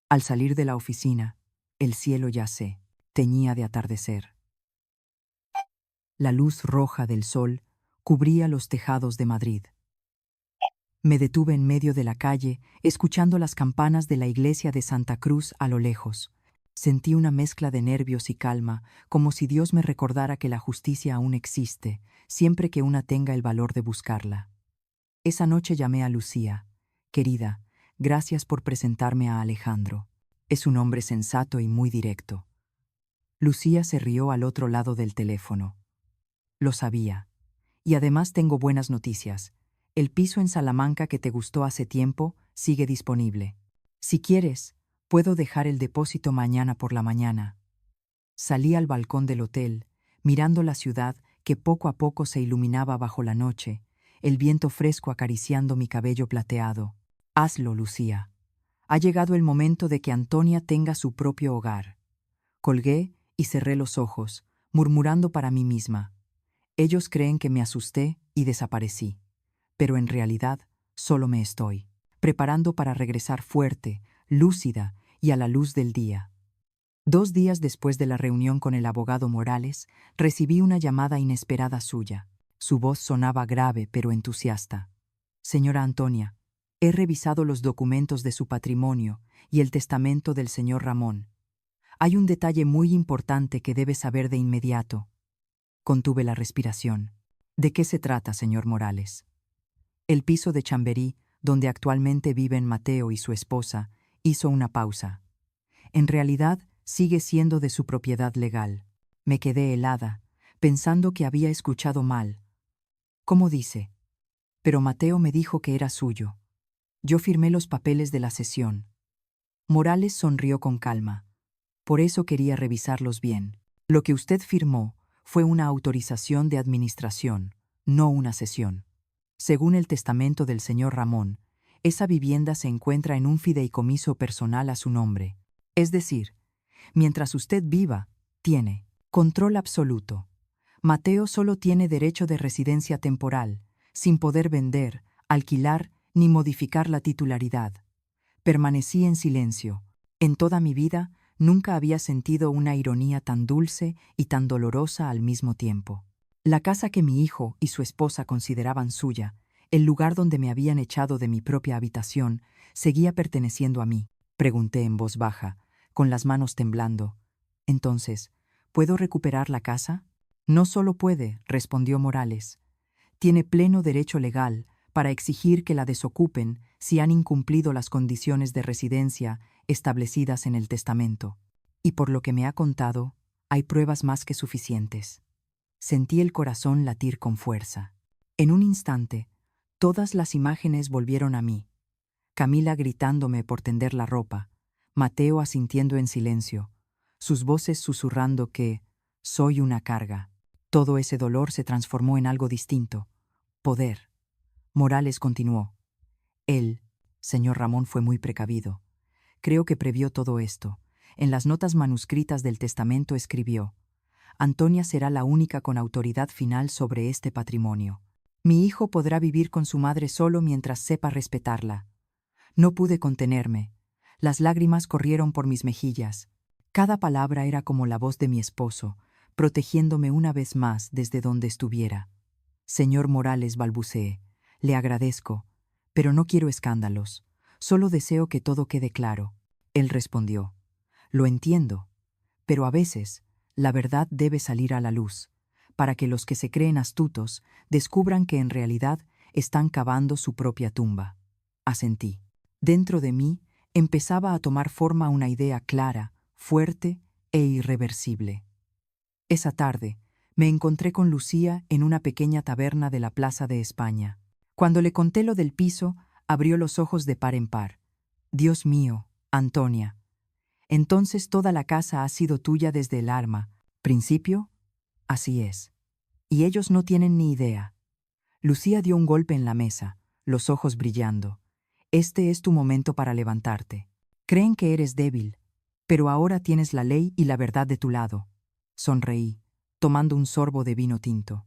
Al salir de la oficina, el cielo ya se teñía de atardecer. La luz roja del sol cubría los tejados de Madrid. Me detuve en medio de la calle, escuchando las campanas de la iglesia de Santa Cruz a lo lejos. Sentí una mezcla de nervios y calma, como si Dios me recordara que la justicia aún existe, siempre que una tenga el valor de buscarla. Esa noche llamé a Lucía. Querida, gracias por presentarme a Alejandro. Es un hombre sensato y muy directo. Lucía se rió al otro lado del teléfono. Lo sabía. Y además tengo buenas noticias. El piso en Salamanca que te gustó hace tiempo sigue disponible. Si quieres, puedo dejar el depósito mañana por la mañana. Salí al balcón del hotel, mirando la ciudad que poco a poco se iluminaba bajo la noche, el viento fresco acariciando mi cabello plateado. Hazlo, Lucía. Ha llegado el momento de que Antonia tenga su propio hogar. Colgué y cerré los ojos, murmurando para mí misma. Ellos creen que me asusté y desaparecí, pero en realidad solo me estoy preparando para regresar fuerte, lúcida y a la luz del día. 2 días después de la reunión con el abogado Morales, recibí una llamada inesperada suya. Su voz sonaba grave pero entusiasta. Señora Antonia, he revisado los documentos de su patrimonio y el testamento del señor Ramón. Hay un detalle muy importante que debe saber de inmediato. Contuve la respiración. ¿De qué se trata, señor Morales? El piso de Chamberí, donde actualmente viven Mateo y su esposa, hizo una pausa. En realidad, sigue siendo de su propiedad legal. Me quedé helada, pensando que había escuchado mal. ¿Cómo dice? Pero Mateo me dijo que era suyo. Yo firmé los papeles de la cesión. Morales sonrió con calma. Por eso quería revisarlos bien. Lo que usted firmó fue una autorización de administración, no una cesión. Según el testamento del señor Ramón, esa vivienda se encuentra en un fideicomiso personal a su nombre. Es decir, mientras usted viva, tiene control absoluto. Mateo solo tiene derecho de residencia temporal, sin poder vender, alquilar ni modificar la titularidad. Permanecí en silencio. En toda mi vida nunca había sentido una ironía tan dulce y tan dolorosa al mismo tiempo. La casa que mi hijo y su esposa consideraban suya, el lugar donde me habían echado de mi propia habitación, seguía perteneciendo a mí. Pregunté en voz baja, con las manos temblando. Entonces, ¿puedo recuperar la casa? No solo puede, respondió Morales. Tiene pleno derecho legal para exigir que la desocupen si han incumplido las condiciones de residencia establecidas en el testamento. Y por lo que me ha contado, hay pruebas más que suficientes. Sentí el corazón latir con fuerza. En un instante, todas las imágenes volvieron a mí. Camila gritándome por tender la ropa, Mateo asintiendo en silencio, sus voces susurrando que soy una carga. Todo ese dolor se transformó en algo distinto. Poder. Morales continuó. Él, señor Ramón, fue muy precavido. Creo que previó todo esto. En las notas manuscritas del testamento escribió: Antonia será la única con autoridad final sobre este patrimonio. Mi hijo podrá vivir con su madre solo mientras sepa respetarla. No pude contenerme. Las lágrimas corrieron por mis mejillas. Cada palabra era como la voz de mi esposo, protegiéndome una vez más desde donde estuviera. Señor Morales, balbuceé, le agradezco, pero no quiero escándalos. Solo deseo que todo quede claro. Él respondió: Lo entiendo, pero a veces la verdad debe salir a la luz, para que los que se creen astutos descubran que en realidad están cavando su propia tumba. Asentí. Dentro de mí empezaba a tomar forma una idea clara, fuerte e irreversible. Esa tarde me encontré con Lucía en una pequeña taberna de la Plaza de España. Cuando le conté lo del piso, abrió los ojos de par en par. Dios mío, Antonia. Entonces toda la casa ha sido tuya desde el arma. ¿Principio? Así es. Y ellos no tienen ni idea. Lucía dio un golpe en la mesa, los ojos brillando. Este es tu momento para levantarte. Creen que eres débil, pero ahora tienes la ley y la verdad de tu lado. Sonreí, tomando un sorbo de vino tinto.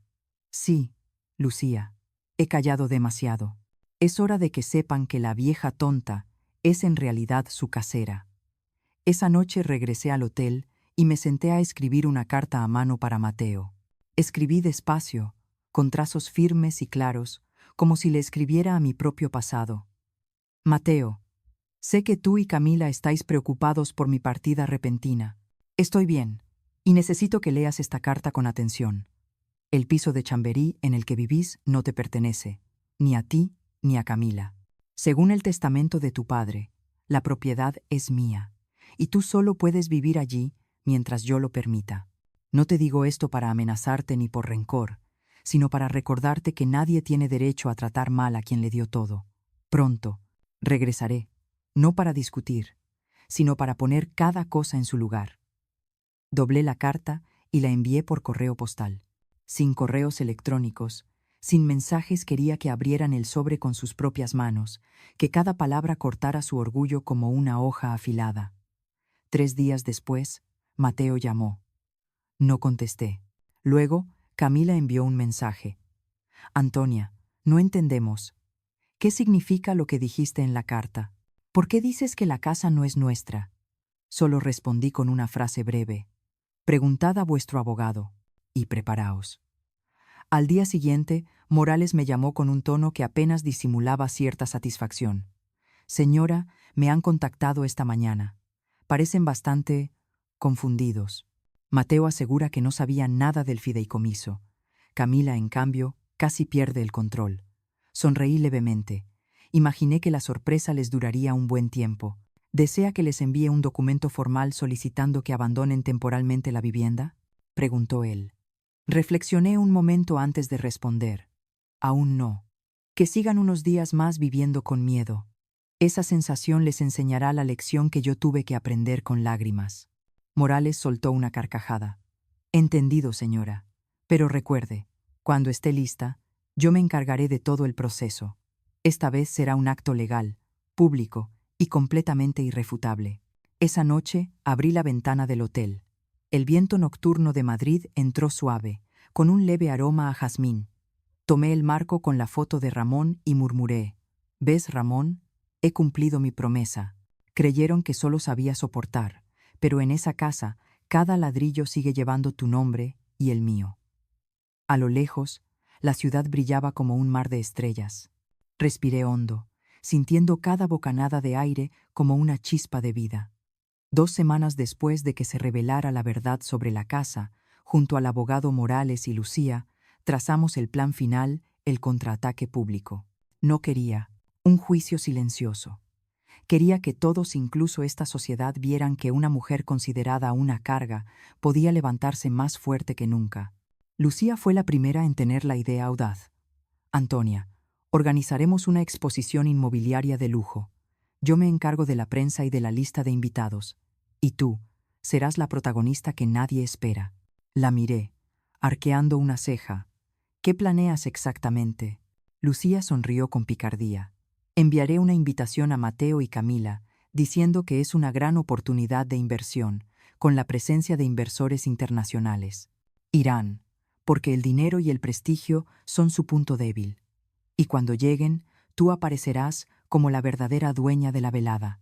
Sí, Lucía, he callado demasiado. Es hora de que sepan que la vieja tonta es en realidad su casera. Esa noche regresé al hotel y me senté a escribir una carta a mano para Mateo. Escribí despacio, con trazos firmes y claros, como si le escribiera a mi propio pasado. Mateo, sé que tú y Camila estáis preocupados por mi partida repentina. Estoy bien, y necesito que leas esta carta con atención. El piso de Chamberí en el que vivís no te pertenece, ni a ti ni a Camila. Según el testamento de tu padre, la propiedad es mía, y tú solo puedes vivir allí mientras yo lo permita. No te digo esto para amenazarte ni por rencor, sino para recordarte que nadie tiene derecho a tratar mal a quien le dio todo. Pronto, regresaré, no para discutir, sino para poner cada cosa en su lugar. Doblé la carta y la envié por correo postal. Sin correos electrónicos, sin mensajes, quería que abrieran el sobre con sus propias manos, que cada palabra cortara su orgullo como una hoja afilada. 3 días después, Mateo llamó. No contesté. Luego, Camila envió un mensaje. Antonia, no entendemos. ¿Qué significa lo que dijiste en la carta? ¿Por qué dices que la casa no es nuestra? Solo respondí con una frase breve. Preguntad a vuestro abogado, y preparaos. Al día siguiente, Morales me llamó con un tono que apenas disimulaba cierta satisfacción. Señora, me han contactado esta mañana. Parecen bastante confundidos. Mateo asegura que no sabía nada del fideicomiso. Camila, en cambio, casi pierde el control. Sonreí levemente. Imaginé que la sorpresa les duraría un buen tiempo. ¿Desea que les envíe un documento formal solicitando que abandonen temporalmente la vivienda?, preguntó él. Reflexioné un momento antes de responder. Aún no. Que sigan unos días más viviendo con miedo. Esa sensación les enseñará la lección que yo tuve que aprender con lágrimas. Morales soltó una carcajada. Entendido, señora. Pero recuerde, cuando esté lista, yo me encargaré de todo el proceso. Esta vez será un acto legal, público y completamente irrefutable. Esa noche abrí la ventana del hotel. El viento nocturno de Madrid entró suave, con un leve aroma a jazmín. Tomé el marco con la foto de Ramón y murmuré: «¿Ves, Ramón? He cumplido mi promesa». Creyeron que solo sabía soportar, pero en esa casa cada ladrillo sigue llevando tu nombre y el mío. A lo lejos, la ciudad brillaba como un mar de estrellas. Respiré hondo, sintiendo cada bocanada de aire como una chispa de vida. 2 semanas después de que se revelara la verdad sobre la casa, junto al abogado Morales y Lucía, trazamos el plan final, el contraataque público. No quería un juicio silencioso. Quería que todos, incluso esta sociedad, vieran que una mujer considerada una carga podía levantarse más fuerte que nunca. Lucía fue la primera en tener la idea audaz. «Antonia, organizaremos una exposición inmobiliaria de lujo. Yo me encargo de la prensa y de la lista de invitados. Y tú, serás la protagonista que nadie espera». La miré, arqueando una ceja. «¿Qué planeas exactamente?». Lucía sonrió con picardía. «Enviaré una invitación a Mateo y Camila, diciendo que es una gran oportunidad de inversión, con la presencia de inversores internacionales. Irán, porque el dinero y el prestigio son su punto débil. Y cuando lleguen, tú aparecerás como la verdadera dueña de la velada».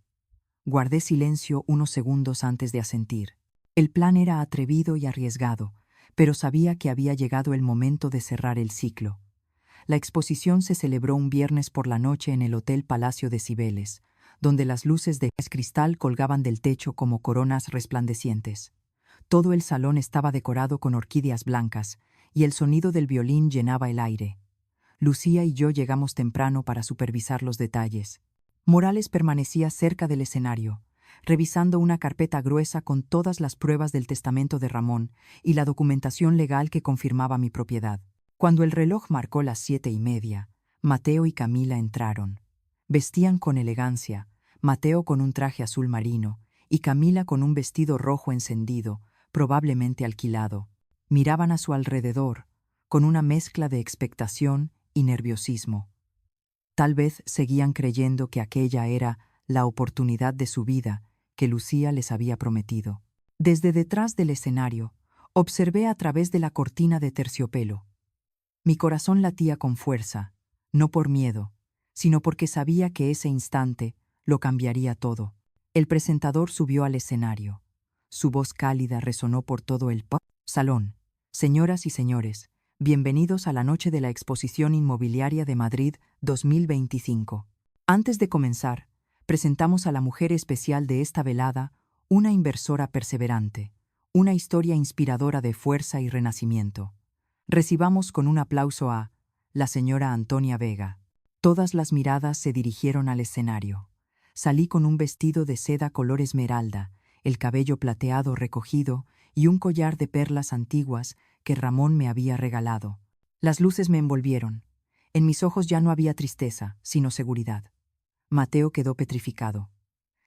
Guardé silencio unos segundos antes de asentir. El plan era atrevido y arriesgado, pero sabía que había llegado el momento de cerrar el ciclo. La exposición se celebró un viernes por la noche en el Hotel Palacio de Cibeles, donde las luces de cristal colgaban del techo como coronas resplandecientes. Todo el salón estaba decorado con orquídeas blancas, y el sonido del violín llenaba el aire. Lucía y yo llegamos temprano para supervisar los detalles. Morales permanecía cerca del escenario, revisando una carpeta gruesa con todas las pruebas del testamento de Ramón y la documentación legal que confirmaba mi propiedad. Cuando el reloj marcó las 7:30, Mateo y Camila entraron. Vestían con elegancia, Mateo con un traje azul marino y Camila con un vestido rojo encendido, probablemente alquilado. Miraban a su alrededor, con una mezcla de expectación y nerviosismo. Tal vez seguían creyendo que aquella era la oportunidad de su vida que Lucía les había prometido. Desde detrás del escenario, observé a través de la cortina de terciopelo. Mi corazón latía con fuerza, no por miedo, sino porque sabía que ese instante lo cambiaría todo. El presentador subió al escenario. Su voz cálida resonó por todo el salón. «Señoras y señores, bienvenidos a la noche de la Exposición Inmobiliaria de Madrid 2025. Antes de comenzar, presentamos a la mujer especial de esta velada, una inversora perseverante, una historia inspiradora de fuerza y renacimiento. Recibamos con un aplauso a la señora Antonia Vega». Todas las miradas se dirigieron al escenario. Salí con un vestido de seda color esmeralda, el cabello plateado recogido y un collar de perlas antiguas que Ramón me había regalado. Las luces me envolvieron. En mis ojos ya no había tristeza, sino seguridad. Mateo quedó petrificado.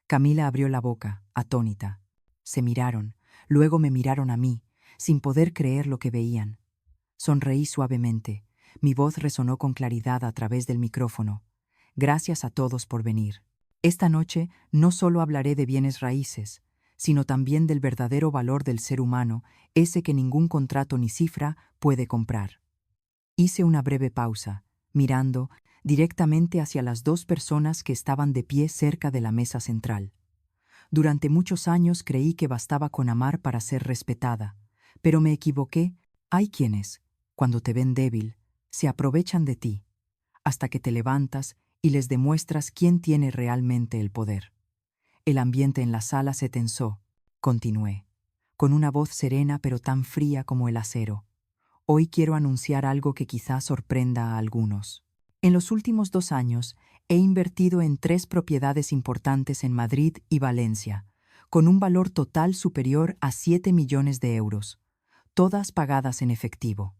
Camila abrió la boca, atónita. Se miraron, luego me miraron a mí, sin poder creer lo que veían. Sonreí suavemente. Mi voz resonó con claridad a través del micrófono. «Gracias a todos por venir. Esta noche no solo hablaré de bienes raíces, sino también del verdadero valor del ser humano, ese que ningún contrato ni cifra puede comprar». Hice una breve pausa, mirando directamente hacia las dos personas que estaban de pie cerca de la mesa central. Durante muchos años creí que bastaba con amar para ser respetada, pero me equivoqué. Hay quienes, cuando te ven débil, se aprovechan de ti, hasta que te levantas y les demuestras quién tiene realmente el poder. El ambiente en la sala se tensó. Continué, con una voz serena pero tan fría como el acero. «Hoy quiero anunciar algo que quizás sorprenda a algunos. En los últimos 2 años he invertido en 3 propiedades importantes en Madrid y Valencia, con un valor total superior a 7 millones de euros, todas pagadas en efectivo».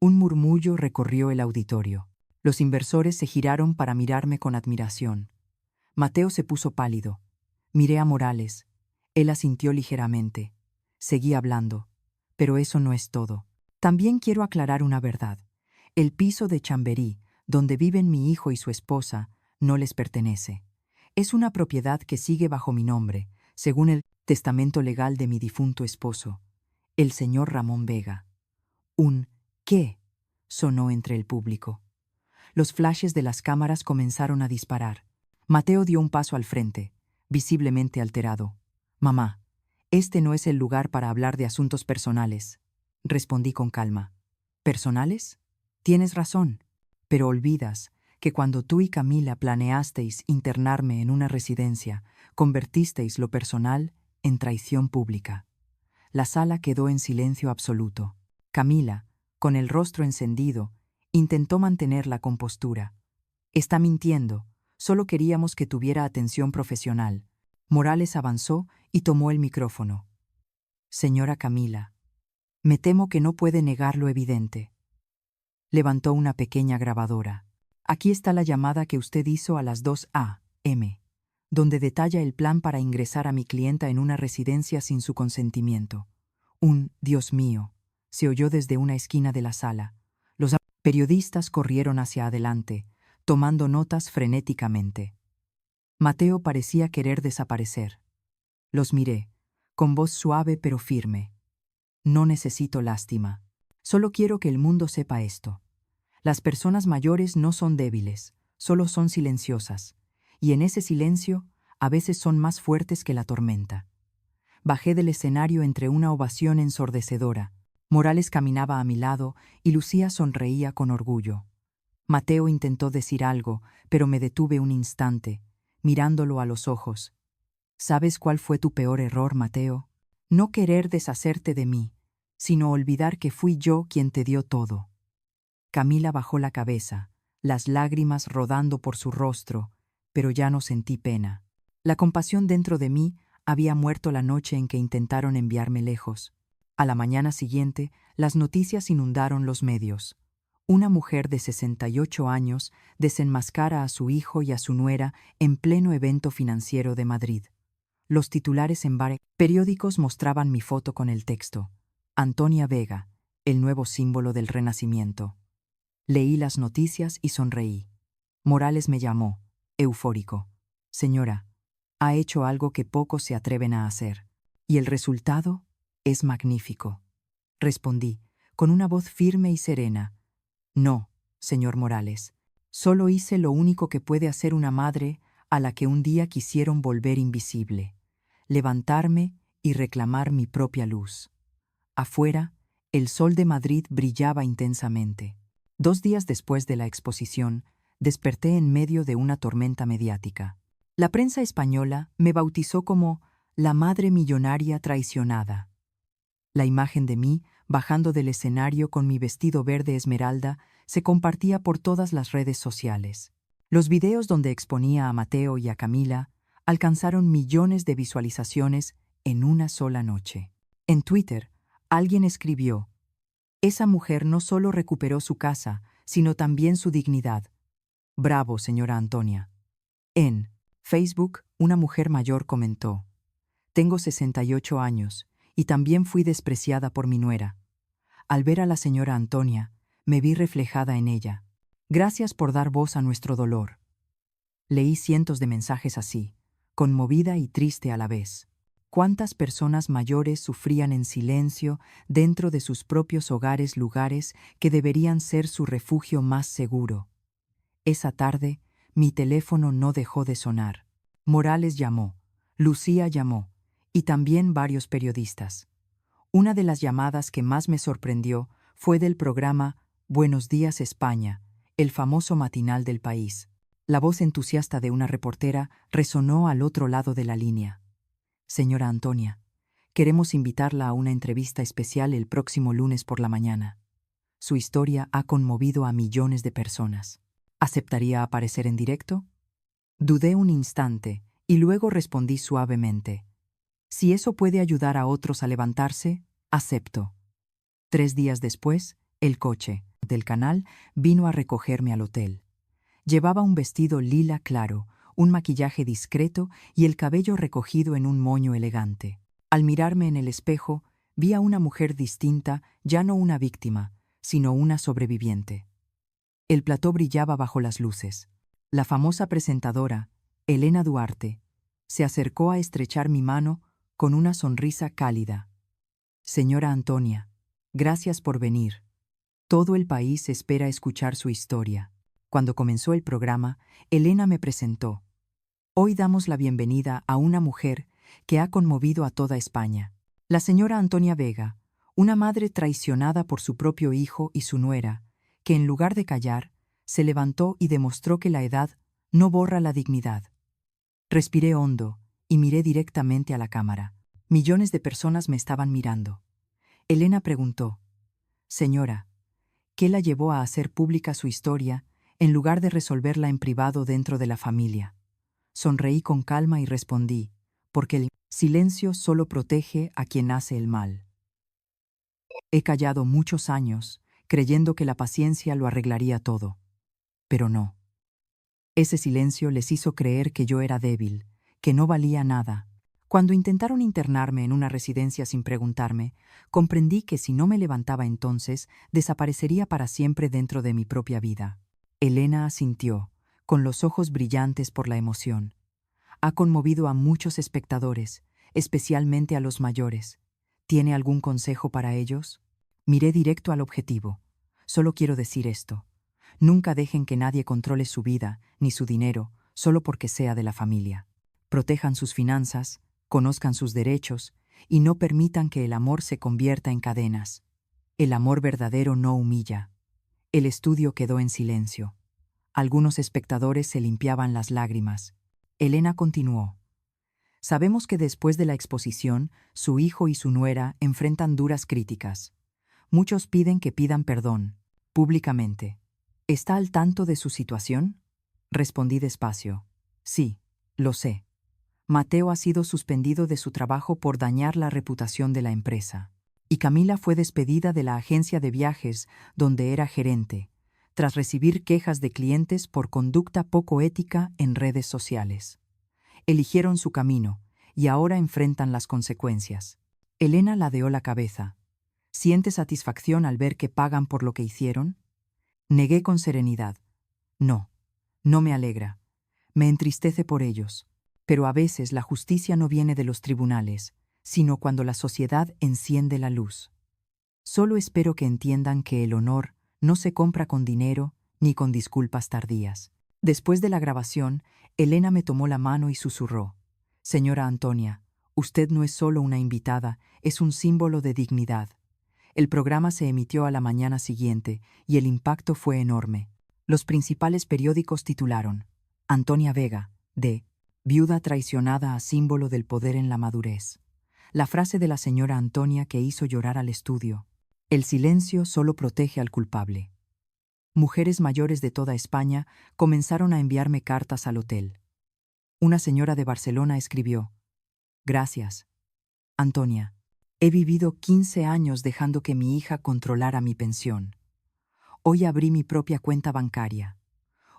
Un murmullo recorrió el auditorio. Los inversores se giraron para mirarme con admiración. Mateo se puso pálido. Miré a Morales. Él asintió ligeramente. Seguí hablando. «Pero eso no es todo. También quiero aclarar una verdad. El piso de Chamberí, donde viven mi hijo y su esposa, no les pertenece. Es una propiedad que sigue bajo mi nombre, según el testamento legal de mi difunto esposo, el señor Ramón Vega. Un ¿qué? Sonó entre el público. Los flashes de las cámaras comenzaron a disparar. Mateo dio un paso al frente, visiblemente alterado. Mamá, este no es el lugar para hablar de asuntos personales. Respondí con calma. ¿Personales? Tienes razón, pero olvidas que cuando tú y Camila planeasteis internarme en una residencia, convertisteis lo personal en traición pública. La sala quedó en silencio absoluto. Camila, con el rostro encendido, intentó mantener la compostura. Está mintiendo, solo queríamos que tuviera atención profesional. Morales avanzó y tomó el micrófono. Señora Camila, me temo que no puede negar lo evidente. Levantó una pequeña grabadora. Aquí está la llamada que usted hizo a las 2 a.m., donde detalla el plan para ingresar a mi clienta en una residencia sin su consentimiento. Dios mío, se oyó desde una esquina de la sala. Los periodistas corrieron hacia adelante, tomando notas frenéticamente. Mateo parecía querer desaparecer. Los miré, con voz suave pero firme. No necesito lástima. Solo quiero que el mundo sepa esto. Las personas mayores no son débiles, solo son silenciosas, y en ese silencio a veces son más fuertes que la tormenta. Bajé del escenario entre una ovación ensordecedora. Morales caminaba a mi lado y Lucía sonreía con orgullo. Mateo intentó decir algo, pero me detuve un instante, mirándolo a los ojos. ¿Sabes cuál fue tu peor error, Mateo? No querer deshacerte de mí, sino olvidar que fui yo quien te dio todo. Camila bajó la cabeza, las lágrimas rodando por su rostro, pero ya no sentí pena. La compasión dentro de mí había muerto la noche en que intentaron enviarme lejos. A la mañana siguiente, las noticias inundaron los medios. Una mujer de 68 años desenmascara a su hijo y a su nuera en pleno evento financiero de Madrid. Los titulares en varios periódicos mostraban mi foto con el texto: Antonia Vega, el nuevo símbolo del Renacimiento. Leí las noticias y sonreí. Morales me llamó, eufórico. Señora, ha hecho algo que pocos se atreven a hacer. Y el resultado es magnífico. Respondí, con una voz firme y serena. No, señor Morales. Solo hice lo único que puede hacer una madre a la que un día quisieron volver invisible: levantarme y reclamar mi propia luz. Afuera, el sol de Madrid brillaba intensamente. 2 días después de la exposición, desperté en medio de una tormenta mediática. La prensa española me bautizó como la madre millonaria traicionada. La imagen de mí, bajando del escenario con mi vestido verde esmeralda, se compartía por todas las redes sociales. Los videos donde exponía a Mateo y a Camila alcanzaron millones de visualizaciones en una sola noche. En Twitter, alguien escribió: esa mujer no solo recuperó su casa, sino también su dignidad. Bravo, señora Antonia. En Facebook, una mujer mayor comentó: tengo 68 años y también fui despreciada por mi nuera. Al ver a la señora Antonia, me vi reflejada en ella. Gracias por dar voz a nuestro dolor. Leí cientos de mensajes así, conmovida y triste a la vez. ¿Cuántas personas mayores sufrían en silencio dentro de sus propios hogares, lugares que deberían ser su refugio más seguro? Esa tarde, mi teléfono no dejó de sonar. Morales llamó, Lucía llamó, y también varios periodistas. Una de las llamadas que más me sorprendió fue del programa Buenos Días España, el famoso matinal del país. La voz entusiasta de una reportera resonó al otro lado de la línea. Señora Antonia, queremos invitarla a una entrevista especial el próximo lunes por la mañana. Su historia ha conmovido a millones de personas. ¿Aceptaría aparecer en directo? Dudé un instante y luego respondí suavemente: si eso puede ayudar a otros a levantarse, acepto. 3 días después, el coche del canal vino a recogerme al hotel. Llevaba un vestido lila claro, un maquillaje discreto y el cabello recogido en un moño elegante. Al mirarme en el espejo, Vi a una mujer distinta, ya no una víctima, sino una sobreviviente. El plató brillaba bajo las luces. La famosa presentadora, Elena Duarte, se acercó a estrechar mi mano con una sonrisa cálida. Señora Antonia, gracias por venir. Todo el país espera escuchar su historia. Cuando comenzó el programa, Elena me presentó. Hoy damos la bienvenida a una mujer que ha conmovido a toda España. La señora Antonia Vega, una madre traicionada por su propio hijo y su nuera, que en lugar de callar, se levantó y demostró que la edad no borra la dignidad. Respiré hondo y miré directamente a la cámara. Millones de personas me estaban mirando. Elena preguntó: Señora, ¿qué la llevó a hacer pública su historia en lugar de resolverla en privado dentro de la familia? Sonreí con calma y respondí: porque el silencio solo protege a quien hace el mal. He callado muchos años, creyendo que la paciencia lo arreglaría todo. Pero no. Ese silencio les hizo creer que yo era débil, que no valía nada. Cuando intentaron internarme en una residencia sin preguntarme, comprendí que si no me levantaba entonces, desaparecería para siempre dentro de mi propia vida. Elena asintió, con los ojos brillantes por la emoción. Ha conmovido a muchos espectadores, especialmente a los mayores. ¿Tiene algún consejo para ellos? Miré directo al objetivo. Solo quiero decir esto. Nunca dejen que nadie controle su vida ni su dinero solo porque sea de la familia. Protejan sus finanzas, conozcan sus derechos y no permitan que el amor se convierta en cadenas. El amor verdadero no humilla. El estudio quedó en silencio. Algunos espectadores se limpiaban las lágrimas. Elena continuó. Sabemos que después de la exposición, su hijo y su nuera enfrentan duras críticas. Muchos piden que pidan perdón, públicamente. ¿Está al tanto de su situación? Respondí despacio. Sí, lo sé. Mateo ha sido suspendido de su trabajo por dañar la reputación de la empresa. Y Camila fue despedida de la agencia de viajes donde era gerente, tras recibir quejas de clientes por conducta poco ética en redes sociales. Eligieron su camino y ahora enfrentan las consecuencias. Elena ladeó la cabeza. ¿Siente satisfacción al ver que pagan por lo que hicieron? Negué con serenidad. No, no me alegra. Me entristece por ellos. Pero a veces la justicia no viene de los tribunales, sino cuando la sociedad enciende la luz. Solo espero que entiendan que el honor no se compra con dinero ni con disculpas tardías. Después de la grabación, Elena me tomó la mano y susurró: Señora Antonia, usted no es solo una invitada, es un símbolo de dignidad. El programa se emitió a la mañana siguiente y el impacto fue enorme. Los principales periódicos titularon: Antonia Vega, de viuda traicionada a símbolo del poder en la madurez. La frase de la señora Antonia que hizo llorar al estudio: el silencio solo protege al culpable. Mujeres mayores de toda España comenzaron a enviarme cartas al hotel. Una señora de Barcelona escribió: Gracias, Antonia. He vivido 15 años dejando que mi hija controlara mi pensión. Hoy abrí mi propia cuenta bancaria.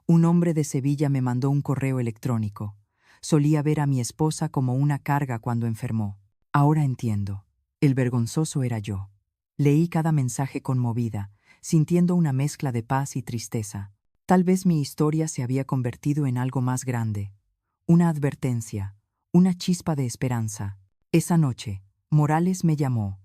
Un hombre de Sevilla me mandó un correo electrónico. Solía ver a mi esposa como una carga cuando enfermó. Ahora entiendo. El vergonzoso era yo. Leí cada mensaje conmovida, sintiendo una mezcla de paz y tristeza. Tal vez mi historia se había convertido en algo más grande. Una advertencia, una chispa de esperanza. Esa noche, Morales me llamó.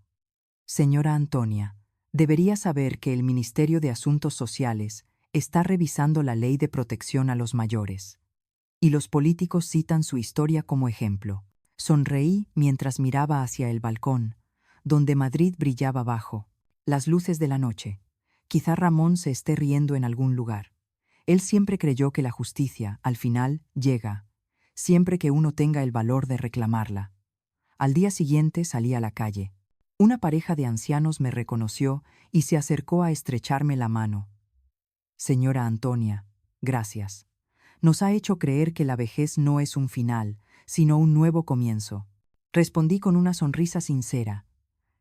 Señora Antonia, debería saber que el Ministerio de Asuntos Sociales está revisando la ley de protección a los mayores. Y los políticos citan su historia como ejemplo. Sonreí mientras miraba hacia el balcón, donde Madrid brillaba bajo las luces de la noche. Quizá Ramón se esté riendo en algún lugar. Él siempre creyó que la justicia, al final, llega, siempre que uno tenga el valor de reclamarla. Al día siguiente salí a la calle. Una pareja de ancianos me reconoció y se acercó a estrecharme la mano. Señora Antonia, gracias. Nos ha hecho creer que la vejez no es un final, sino un nuevo comienzo. Respondí con una sonrisa sincera.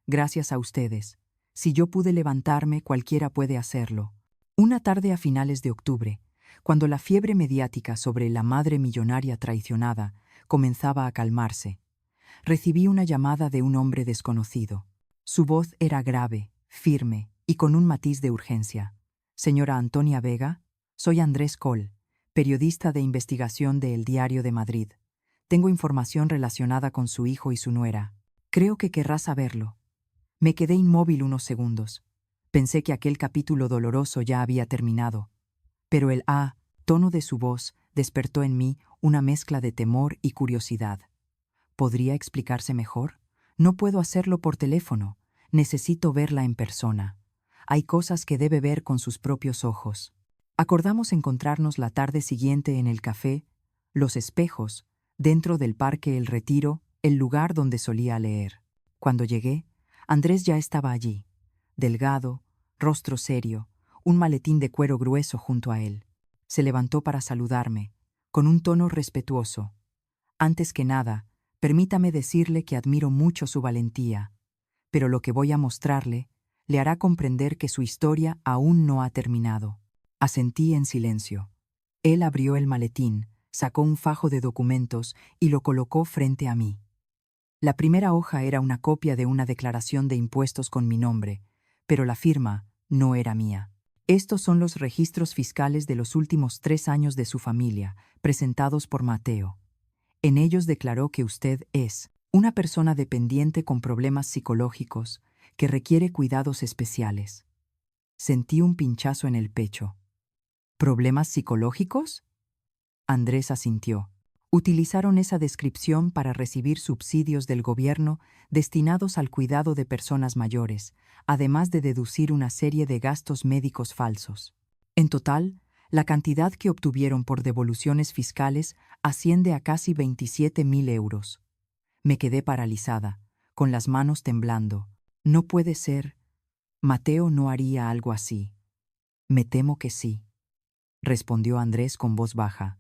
Gracias a ustedes. Si yo pude levantarme, cualquiera puede hacerlo. Una tarde a finales de octubre, cuando la fiebre mediática sobre la madre millonaria traicionada comenzaba a calmarse, recibí una llamada de un hombre desconocido. Su voz era grave, firme y con un matiz de urgencia. Señora Antonia Vega, soy Andrés Coll, periodista de investigación de El Diario de Madrid. Tengo información relacionada con su hijo y su nuera. Creo que querrá saberlo. Me quedé inmóvil unos segundos. Pensé que aquel capítulo doloroso ya había terminado. Pero el tono de su voz despertó en mí una mezcla de temor y curiosidad. ¿Podría explicarse mejor? No puedo hacerlo por teléfono. Necesito verla en persona. Hay cosas que debe ver con sus propios ojos. Acordamos encontrarnos la tarde siguiente en el café Los Espejos, dentro del Parque El Retiro, el lugar donde solía leer. Cuando llegué, Andrés ya estaba allí, delgado, rostro serio, un maletín de cuero grueso junto a él. Se levantó para saludarme, con un tono respetuoso. Antes que nada, permítame decirle que admiro mucho su valentía, pero lo que voy a mostrarle le hará comprender que su historia aún no ha terminado. Asentí en silencio. Él abrió el maletín, sacó un fajo de documentos y lo colocó frente a mí. La primera hoja era una copia de una declaración de impuestos con mi nombre, pero la firma no era mía. Estos son los registros fiscales de los últimos 3 años de su familia, presentados por Mateo. En ellos declaró que usted es una persona dependiente con problemas psicológicos que requiere cuidados especiales. Sentí un pinchazo en el pecho. ¿Problemas psicológicos? Andrés asintió. Utilizaron esa descripción para recibir subsidios del gobierno destinados al cuidado de personas mayores, además de deducir una serie de gastos médicos falsos. En total, la cantidad que obtuvieron por devoluciones fiscales asciende a casi 27.000 euros. Me quedé paralizada, con las manos temblando. No puede ser. Mateo no haría algo así. Me temo que sí, respondió Andrés con voz baja.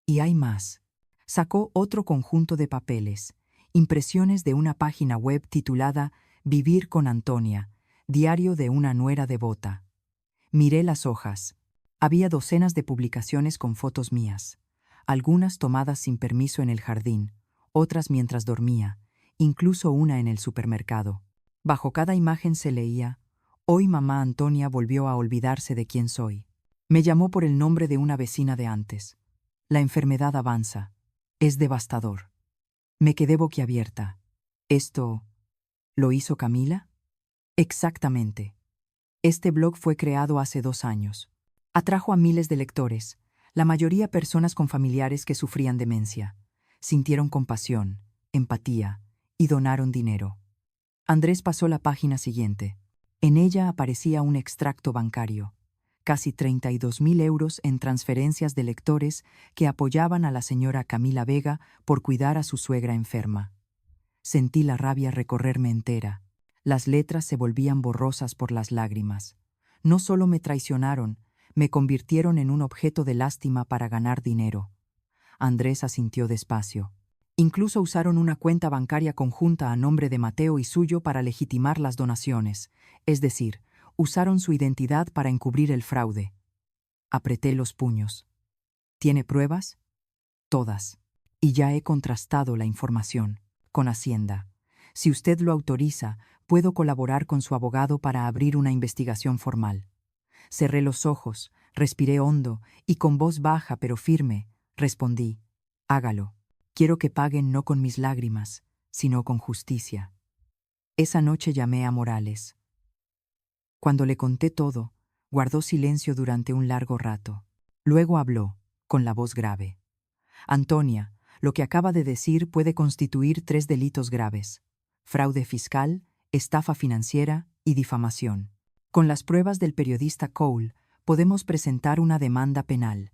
Y hay más. Sacó otro conjunto de papeles, impresiones de una página web titulada Vivir con Antonia, diario de una nuera devota. Miré las hojas. Había docenas de publicaciones con fotos mías, algunas tomadas sin permiso en el jardín, otras mientras dormía, incluso una en el supermercado. Bajo cada imagen se leía: hoy mamá Antonia volvió a olvidarse de quién soy. Me llamó por el nombre de una vecina de antes. La enfermedad avanza. Es devastador. Me quedé boquiabierta. ¿Esto lo hizo Camila? Exactamente. Este blog fue creado hace 2 años. Atrajo a miles de lectores, la mayoría personas con familiares que sufrían demencia. Sintieron compasión, empatía y donaron dinero. Andrés pasó la página siguiente. En ella aparecía un extracto bancario. Casi 32.000 euros en transferencias de lectores que apoyaban a la señora Camila Vega por cuidar a su suegra enferma. Sentí la rabia recorrerme entera. Las letras se volvían borrosas por las lágrimas. No solo me traicionaron, me convirtieron en un objeto de lástima para ganar dinero. Andrés asintió despacio. Incluso usaron una cuenta bancaria conjunta a nombre de Mateo y suyo para legitimar las donaciones, es decir, usaron su identidad para encubrir el fraude. Apreté los puños. ¿Tiene pruebas? Todas. Y ya he contrastado la información con Hacienda. Si usted lo autoriza, puedo colaborar con su abogado para abrir una investigación formal. Cerré los ojos, respiré hondo y con voz baja pero firme, respondí: hágalo. Quiero que paguen no con mis lágrimas, sino con justicia. Esa noche llamé a Morales. Cuando le conté todo, guardó silencio durante un largo rato. Luego habló, con la voz grave. Antonia, lo que acaba de decir puede constituir 3 delitos graves: fraude fiscal, estafa financiera y difamación. Con las pruebas del periodista Cole, podemos presentar una demanda penal.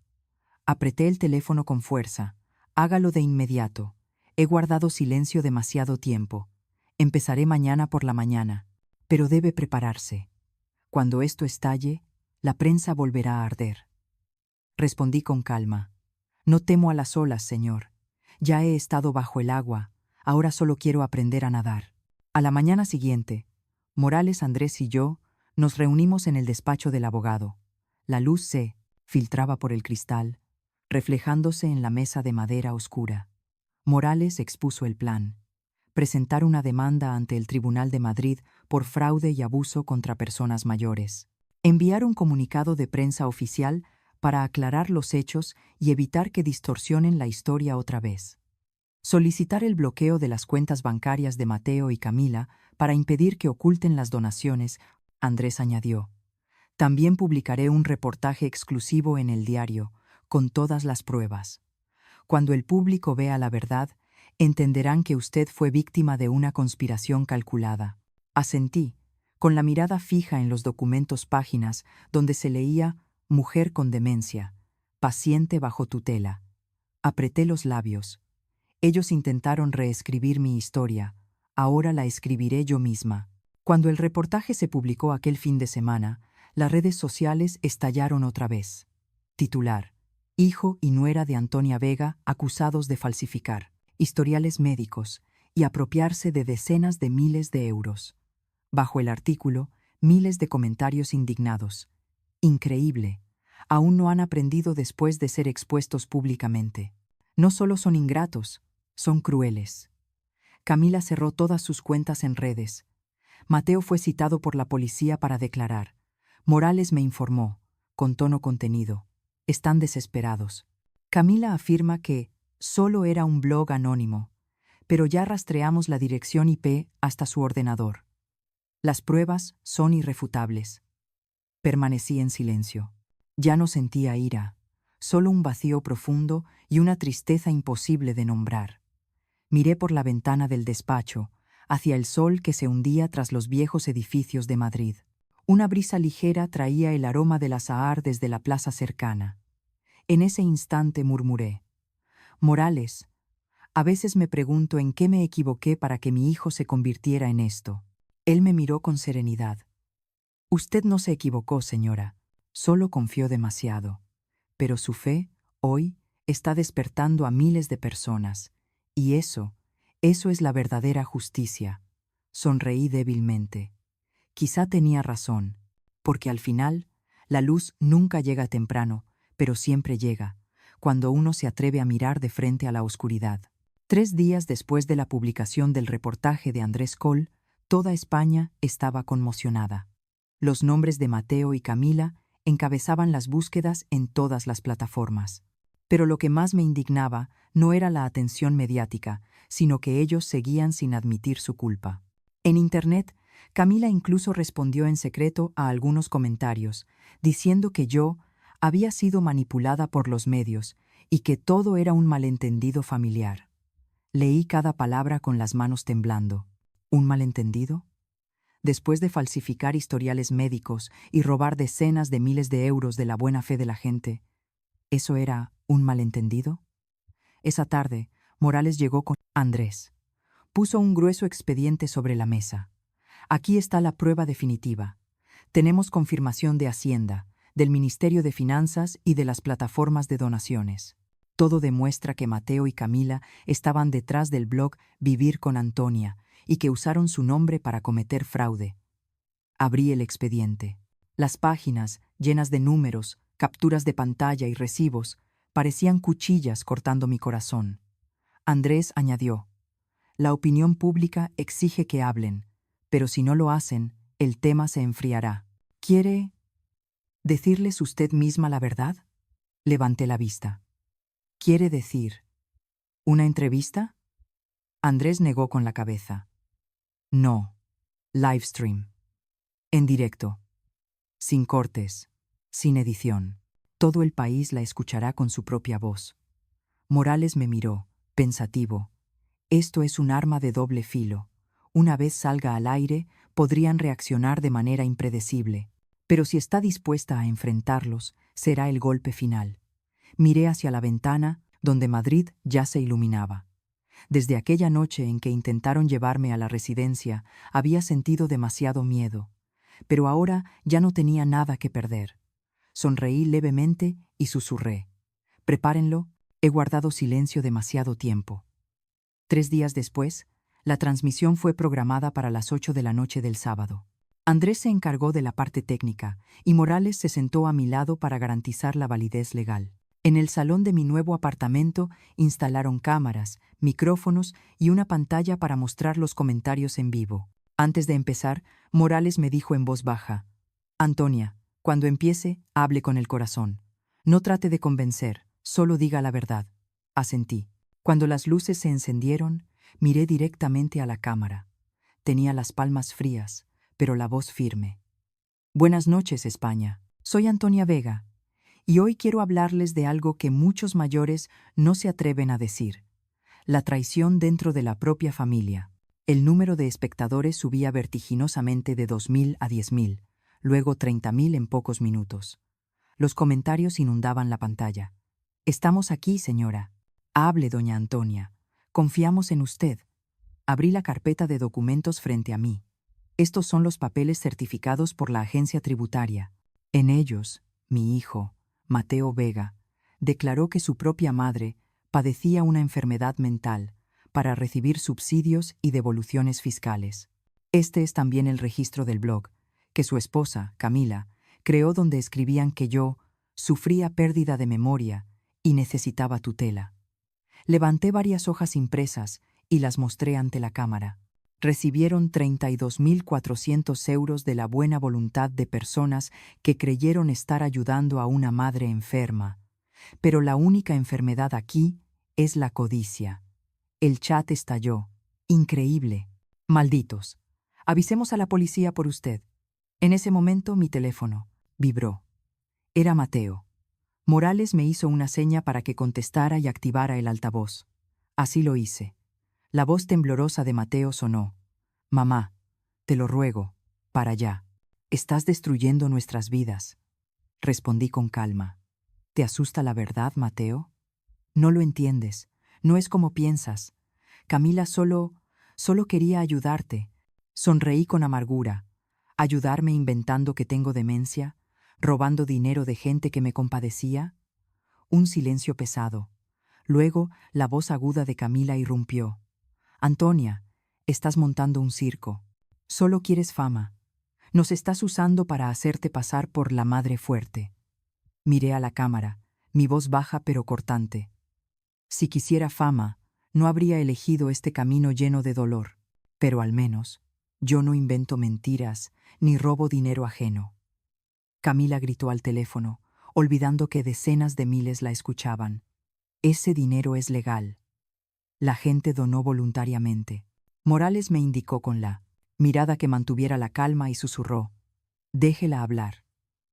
Apreté el teléfono con fuerza. Hágalo de inmediato. He guardado silencio demasiado tiempo. Empezaré mañana por la mañana, pero debe prepararse. Cuando esto estalle, la prensa volverá a arder. Respondí con calma. No temo a las olas, señor. Ya he estado bajo el agua, ahora solo quiero aprender a nadar. A la mañana siguiente, Morales, Andrés y yo nos reunimos en el despacho del abogado. La luz se filtraba por el cristal, reflejándose en la mesa de madera oscura. Morales expuso el plan: presentar una demanda ante el Tribunal de Madrid por fraude y abuso contra personas mayores. Enviar un comunicado de prensa oficial para aclarar los hechos y evitar que distorsionen la historia otra vez. Solicitar el bloqueo de las cuentas bancarias de Mateo y Camila para impedir que oculten las donaciones, Andrés añadió. También publicaré un reportaje exclusivo en el diario, con todas las pruebas. Cuando el público vea la verdad, entenderán que usted fue víctima de una conspiración calculada. Asentí, con la mirada fija en los documentos páginas donde se leía «Mujer con demencia, paciente bajo tutela». Apreté los labios. Ellos intentaron reescribir mi historia, ahora la escribiré yo misma. Cuando el reportaje se publicó aquel fin de semana, las redes sociales estallaron otra vez. Titular: Hijo y nuera de Antonia Vega acusados de falsificar historiales médicos y apropiarse de decenas de miles de euros. Bajo el artículo, miles de comentarios indignados. Increíble. Aún no han aprendido después de ser expuestos públicamente. No solo son ingratos, son crueles. Camila cerró todas sus cuentas en redes. Mateo fue citado por la policía para declarar. Morales me informó, con tono contenido. Están desesperados. Camila afirma que solo era un blog anónimo, pero ya rastreamos la dirección IP hasta su ordenador. Las pruebas son irrefutables. Permanecí en silencio. Ya no sentía ira, solo un vacío profundo y una tristeza imposible de nombrar. Miré por la ventana del despacho, hacia el sol que se hundía tras los viejos edificios de Madrid. Una brisa ligera traía el aroma del azahar desde la plaza cercana. En ese instante murmuré: Morales, a veces me pregunto en qué me equivoqué para que mi hijo se convirtiera en esto. Él me miró con serenidad. Usted no se equivocó, señora, solo confió demasiado. Pero su fe, hoy, está despertando a miles de personas. Y eso es la verdadera justicia. Sonreí débilmente. Quizá tenía razón, porque al final, la luz nunca llega temprano, pero siempre llega, cuando uno se atreve a mirar de frente a la oscuridad. 3 días después de la publicación del reportaje de Andrés Coll, toda España estaba conmocionada. Los nombres de Mateo y Camila encabezaban las búsquedas en todas las plataformas. Pero lo que más me indignaba no era la atención mediática, sino que ellos seguían sin admitir su culpa. En Internet, Camila incluso respondió en secreto a algunos comentarios, diciendo que yo había sido manipulada por los medios y que todo era un malentendido familiar. Leí cada palabra con las manos temblando. ¿Un malentendido? Después de falsificar historiales médicos y robar decenas de miles de euros de la buena fe de la gente, ¿eso era un malentendido? Esa tarde, Morales llegó con Andrés. Puso un grueso expediente sobre la mesa. Aquí está la prueba definitiva. Tenemos confirmación de Hacienda, del Ministerio de Finanzas y de las plataformas de donaciones. Todo demuestra que Mateo y Camila estaban detrás del blog Vivir con Antonia y que usaron su nombre para cometer fraude. Abrí el expediente. Las páginas, llenas de números, capturas de pantalla y recibos, parecían cuchillas cortando mi corazón. Andrés añadió: la opinión pública exige que hablen, pero si no lo hacen, el tema se enfriará. ¿Quiere decirles usted misma la verdad? Levanté la vista. ¿Quiere decir una entrevista? Andrés negó con la cabeza. No. Livestream. En directo. Sin cortes. Sin edición. Todo el país la escuchará con su propia voz. Morales me miró, pensativo. Esto es un arma de doble filo. Una vez salga al aire, podrían reaccionar de manera impredecible. Pero si está dispuesta a enfrentarlos, será el golpe final. Miré hacia la ventana, donde Madrid ya se iluminaba. Desde aquella noche en que intentaron llevarme a la residencia, había sentido demasiado miedo. Pero ahora ya no tenía nada que perder. Sonreí levemente y susurré: prepárenlo, he guardado silencio demasiado tiempo. 3 días después, la transmisión fue programada para las 8 de la noche del sábado. Andrés se encargó de la parte técnica y Morales se sentó a mi lado para garantizar la validez legal. En el salón de mi nuevo apartamento instalaron cámaras, micrófonos y una pantalla para mostrar los comentarios en vivo. Antes de empezar, Morales me dijo en voz baja: Antonia, cuando empiece, hable con el corazón. No trate de convencer, solo diga la verdad. Asentí. Cuando las luces se encendieron, miré directamente a la cámara. Tenía las palmas frías, pero la voz firme. Buenas noches, España. Soy Antonia Vega, y hoy quiero hablarles de algo que muchos mayores no se atreven a decir: la traición dentro de la propia familia. El número de espectadores subía vertiginosamente de 2.000 a 10.000, luego 30.000 en pocos minutos. Los comentarios inundaban la pantalla. Estamos aquí, señora. Hable, doña Antonia. Confiamos en usted. Abrí la carpeta de documentos frente a mí. Estos son los papeles certificados por la agencia tributaria. En ellos, mi hijo, Mateo Vega, declaró que su propia madre padecía una enfermedad mental para recibir subsidios y devoluciones fiscales. Este es también el registro del blog, que su esposa, Camila, creó, donde escribían que yo sufría pérdida de memoria y necesitaba tutela. Levanté varias hojas impresas y las mostré ante la cámara. Recibieron 32.400 euros de la buena voluntad de personas que creyeron estar ayudando a una madre enferma. Pero la única enfermedad aquí es la codicia. El chat estalló. Increíble. Malditos. Avisemos a la policía por usted. En ese momento mi teléfono vibró. Era Mateo. Morales me hizo una seña para que contestara y activara el altavoz. Así lo hice. La voz temblorosa de Mateo sonó. Mamá, te lo ruego, para allá. Estás destruyendo nuestras vidas. Respondí con calma. ¿Te asusta la verdad, Mateo? No lo entiendes. No es como piensas. Camila solo quería ayudarte. Sonreí con amargura. ¿Ayudarme inventando que tengo demencia? ¿Robando dinero de gente que me compadecía? Un silencio pesado. Luego, la voz aguda de Camila irrumpió. Antonia, estás montando un circo. Solo quieres fama. Nos estás usando para hacerte pasar por la madre fuerte. Miré a la cámara, mi voz baja pero cortante. Si quisiera fama, no habría elegido este camino lleno de dolor. Pero al menos, yo no invento mentiras ni robo dinero ajeno. Camila gritó al teléfono, olvidando que decenas de miles la escuchaban. Ese dinero es legal. La gente donó voluntariamente. Morales me indicó con la mirada que mantuviera la calma y susurró: déjela hablar.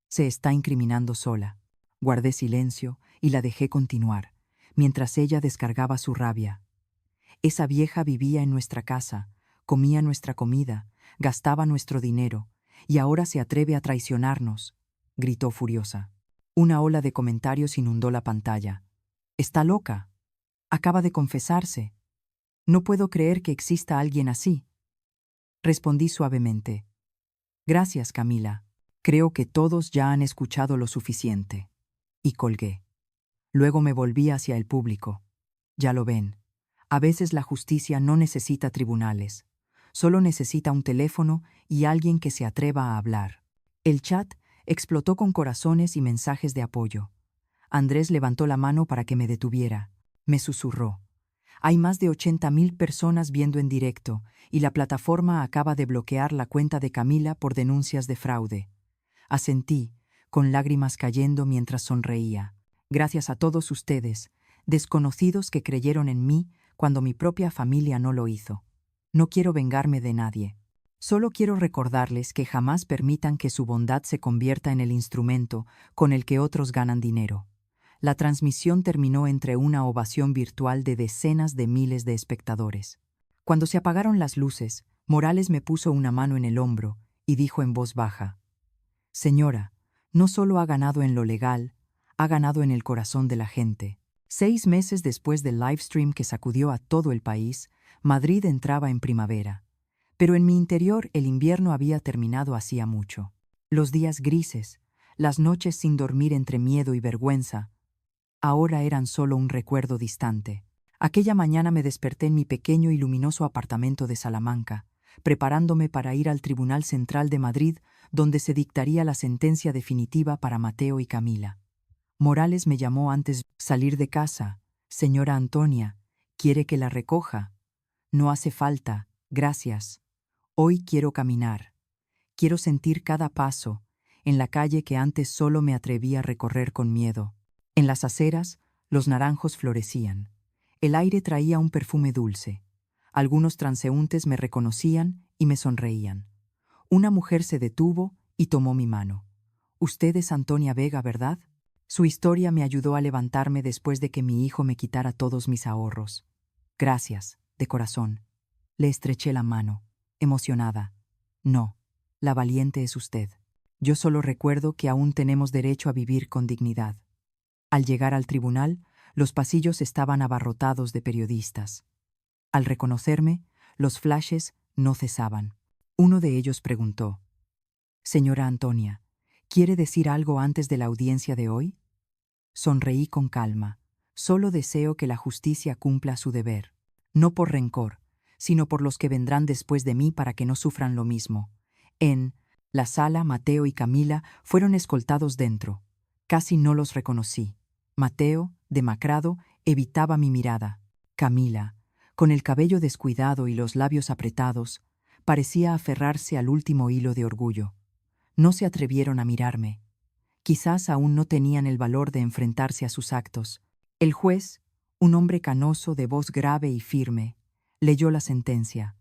Se está incriminando sola. Guardé silencio y la dejé continuar, mientras ella descargaba su rabia. Esa vieja vivía en nuestra casa, comía nuestra comida, gastaba nuestro dinero, y ahora se atreve a traicionarnos, gritó furiosa. Una ola de comentarios inundó la pantalla. Está loca. Acaba de confesarse. No puedo creer que exista alguien así. Respondí suavemente. Gracias, Camila. Creo que todos ya han escuchado lo suficiente. Y colgué. Luego me volví hacia el público. Ya lo ven. A veces la justicia no necesita tribunales. Solo necesita un teléfono y alguien que se atreva a hablar. El chat explotó con corazones y mensajes de apoyo. Andrés levantó la mano para que me detuviera. Me susurró: hay más de 80.000 personas viendo en directo y la plataforma acaba de bloquear la cuenta de Camila por denuncias de fraude. Asentí, con lágrimas cayendo mientras sonreía. Gracias a todos ustedes, desconocidos que creyeron en mí cuando mi propia familia no lo hizo. No quiero vengarme de nadie. Solo quiero recordarles que jamás permitan que su bondad se convierta en el instrumento con el que otros ganan dinero. La transmisión terminó entre una ovación virtual de decenas de miles de espectadores. Cuando se apagaron las luces, Morales me puso una mano en el hombro y dijo en voz baja: señora, no solo ha ganado en lo legal, ha ganado en el corazón de la gente. 6 meses después del livestream que sacudió a todo el país, Madrid entraba en primavera. Pero en mi interior el invierno había terminado hacía mucho. Los días grises, las noches sin dormir entre miedo y vergüenza, ahora eran solo un recuerdo distante. Aquella mañana me desperté en mi pequeño y luminoso apartamento de Salamanca, preparándome para ir al Tribunal Central de Madrid, donde se dictaría la sentencia definitiva para Mateo y Camila. Morales me llamó antes de salir de casa. Señora Antonia, ¿quiere que la recoja? No hace falta, gracias. Hoy quiero caminar. Quiero sentir cada paso, en la calle que antes solo me atrevía a recorrer con miedo. En las aceras, los naranjos florecían. El aire traía un perfume dulce. Algunos transeúntes me reconocían y me sonreían. Una mujer se detuvo y tomó mi mano. «Usted es Antonia Vega, ¿verdad?» Su historia me ayudó a levantarme después de que mi hijo me quitara todos mis ahorros. «Gracias, de corazón». Le estreché la mano, emocionada. «No, la valiente es usted. Yo solo recuerdo que aún tenemos derecho a vivir con dignidad». Al llegar al tribunal, los pasillos estaban abarrotados de periodistas. Al reconocerme, los flashes no cesaban. Uno de ellos preguntó: «Señora Antonia, ¿quiere decir algo antes de la audiencia de hoy?» Sonreí con calma. Solo deseo que la justicia cumpla su deber. No por rencor, sino por los que vendrán después de mí para que no sufran lo mismo. En la sala, Mateo y Camila fueron escoltados dentro. Casi no los reconocí. Mateo, demacrado, evitaba mi mirada. Camila, con el cabello descuidado y los labios apretados, parecía aferrarse al último hilo de orgullo. No se atrevieron a mirarme. Quizás aún no tenían el valor de enfrentarse a sus actos. El juez, un hombre canoso de voz grave y firme, leyó la sentencia.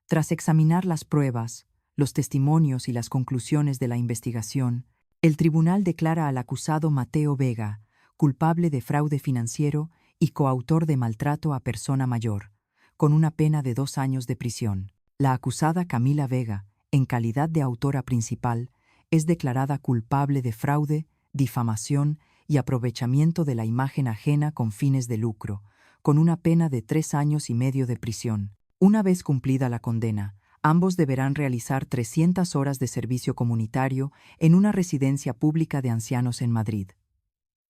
Tras examinar las pruebas, los testimonios y las conclusiones de la investigación, el tribunal declara al acusado Mateo Vega culpable de fraude financiero y coautor de maltrato a persona mayor, con una pena de 2 años de prisión. La acusada Camila Vega, en calidad de autora principal, es declarada culpable de fraude, difamación y aprovechamiento de la imagen ajena con fines de lucro, con una pena de 3 años y medio de prisión. Una vez cumplida la condena, ambos deberán realizar 300 horas de servicio comunitario en una residencia pública de ancianos en Madrid.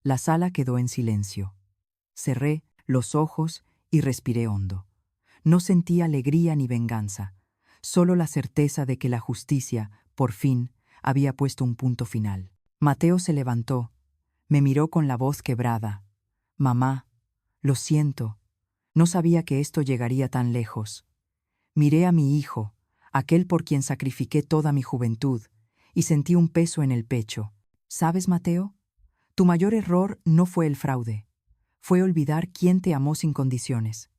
La sala quedó en silencio. Cerré los ojos y respiré hondo. No sentí alegría ni venganza, solo la certeza de que la justicia, por fin, había puesto un punto final. Mateo se levantó, me miró con la voz quebrada. «Mamá, lo siento, no sabía que esto llegaría tan lejos». Miré a mi hijo, aquel por quien sacrifiqué toda mi juventud, y sentí un peso en el pecho. «¿Sabes, Mateo? Tu mayor error no fue el fraude, fue olvidar quién te amó sin condiciones».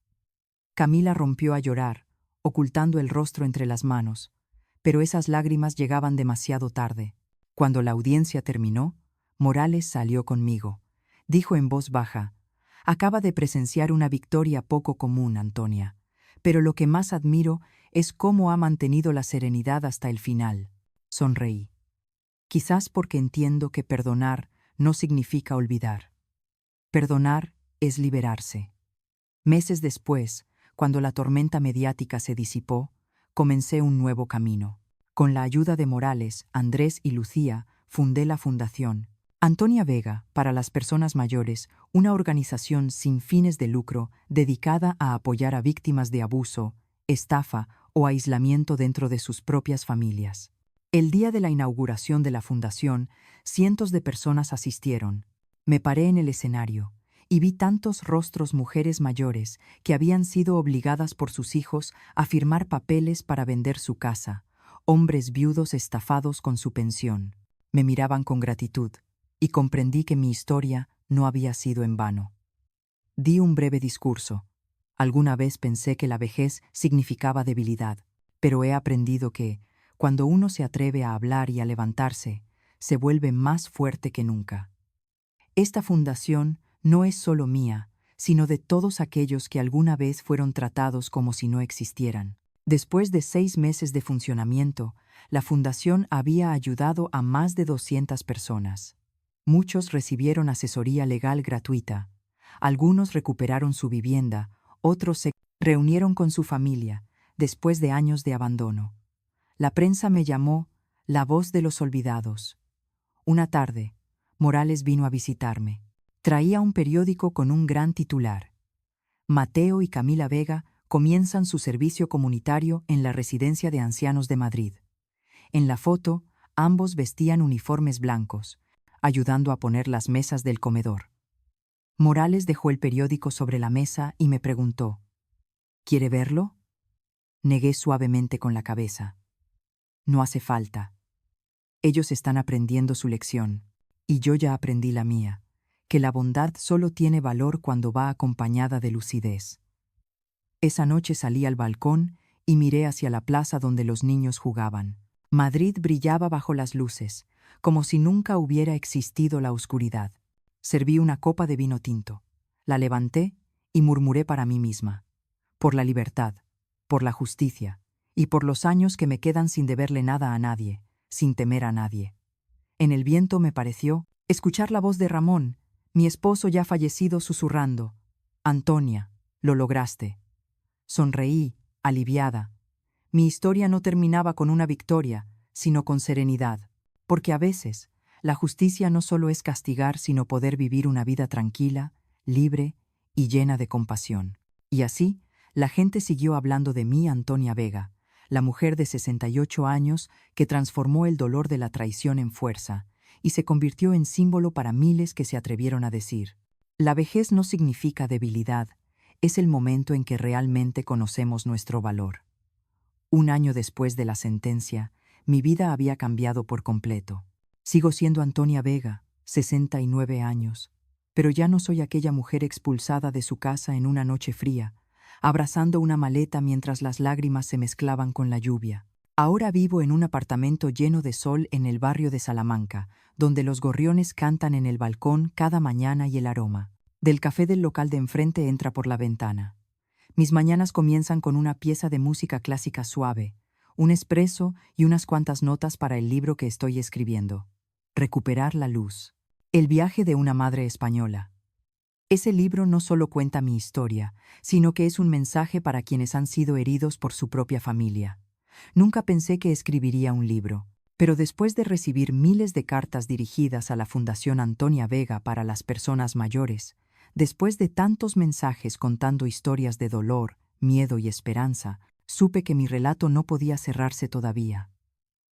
Camila rompió a llorar, ocultando el rostro entre las manos, pero esas lágrimas llegaban demasiado tarde. Cuando la audiencia terminó, Morales salió conmigo. Dijo en voz baja: «Acaba de presenciar una victoria poco común, Antonia, pero lo que más admiro es cómo ha mantenido la serenidad hasta el final». Sonreí. Quizás porque entiendo que perdonar no significa olvidar. Perdonar es liberarse. Meses después, cuando la tormenta mediática se disipó, comencé un nuevo camino. Con la ayuda de Morales, Andrés y Lucía, fundé la Fundación Antonia Vega para las personas mayores, una organización sin fines de lucro dedicada a apoyar a víctimas de abuso, estafa o aislamiento dentro de sus propias familias. El día de la inauguración de la fundación, cientos de personas asistieron. Me paré en el escenario y vi tantos rostros mujeres mayores que habían sido obligadas por sus hijos a firmar papeles para vender su casa, hombres viudos estafados con su pensión. Me miraban con gratitud y comprendí que mi historia no había sido en vano. Di un breve discurso. Alguna vez pensé que la vejez significaba debilidad, pero he aprendido que, cuando uno se atreve a hablar y a levantarse, se vuelve más fuerte que nunca. Esta fundación no es solo mía, sino de todos aquellos que alguna vez fueron tratados como si no existieran. Después de 6 meses de funcionamiento, la fundación había ayudado a más de 200 personas. Muchos recibieron asesoría legal gratuita, algunos recuperaron su vivienda, otros se reunieron con su familia, después de años de abandono. La prensa me llamó la voz de los olvidados. Una tarde, Morales vino a visitarme. Traía un periódico con un gran titular: «Mateo y Camila Vega comienzan su servicio comunitario en la Residencia de Ancianos de Madrid». En la foto, ambos vestían uniformes blancos, ayudando a poner las mesas del comedor. Morales dejó el periódico sobre la mesa y me preguntó: «¿Quiere verlo?». Negué suavemente con la cabeza. No hace falta. Ellos están aprendiendo su lección, y yo ya aprendí la mía, que la bondad solo tiene valor cuando va acompañada de lucidez. Esa noche salí al balcón y miré hacia la plaza donde los niños jugaban. Madrid brillaba bajo las luces, como si nunca hubiera existido la oscuridad. Serví una copa de vino tinto. La levanté y murmuré para mí misma. Por la libertad, por la justicia, y por los años que me quedan sin deberle nada a nadie, sin temer a nadie. En el viento me pareció escuchar la voz de Ramón, mi esposo ya fallecido, susurrando: «Antonia, lo lograste». Sonreí, aliviada. Mi historia no terminaba con una victoria, sino con serenidad, porque a veces la justicia no solo es castigar, sino poder vivir una vida tranquila, libre y llena de compasión. Y así, la gente siguió hablando de mí, Antonia Vega, la mujer de 68 años que transformó el dolor de la traición en fuerza y se convirtió en símbolo para miles que se atrevieron a decir: la vejez no significa debilidad, es el momento en que realmente conocemos nuestro valor. Un año después de la sentencia, mi vida había cambiado por completo. Sigo siendo Antonia Vega, 69 años, pero ya no soy aquella mujer expulsada de su casa en una noche fría, abrazando una maleta mientras las lágrimas se mezclaban con la lluvia. Ahora vivo en un apartamento lleno de sol en el barrio de Salamanca, donde los gorriones cantan en el balcón cada mañana y el aroma del café del local de enfrente entra por la ventana. Mis mañanas comienzan con una pieza de música clásica suave, un espresso y unas cuantas notas para el libro que estoy escribiendo. Recuperar la luz. El viaje de una madre española. Ese libro no solo cuenta mi historia, sino que es un mensaje para quienes han sido heridos por su propia familia. Nunca pensé que escribiría un libro, pero después de recibir miles de cartas dirigidas a la Fundación Antonia Vega para las personas mayores, después de tantos mensajes contando historias de dolor, miedo y esperanza, supe que mi relato no podía cerrarse todavía.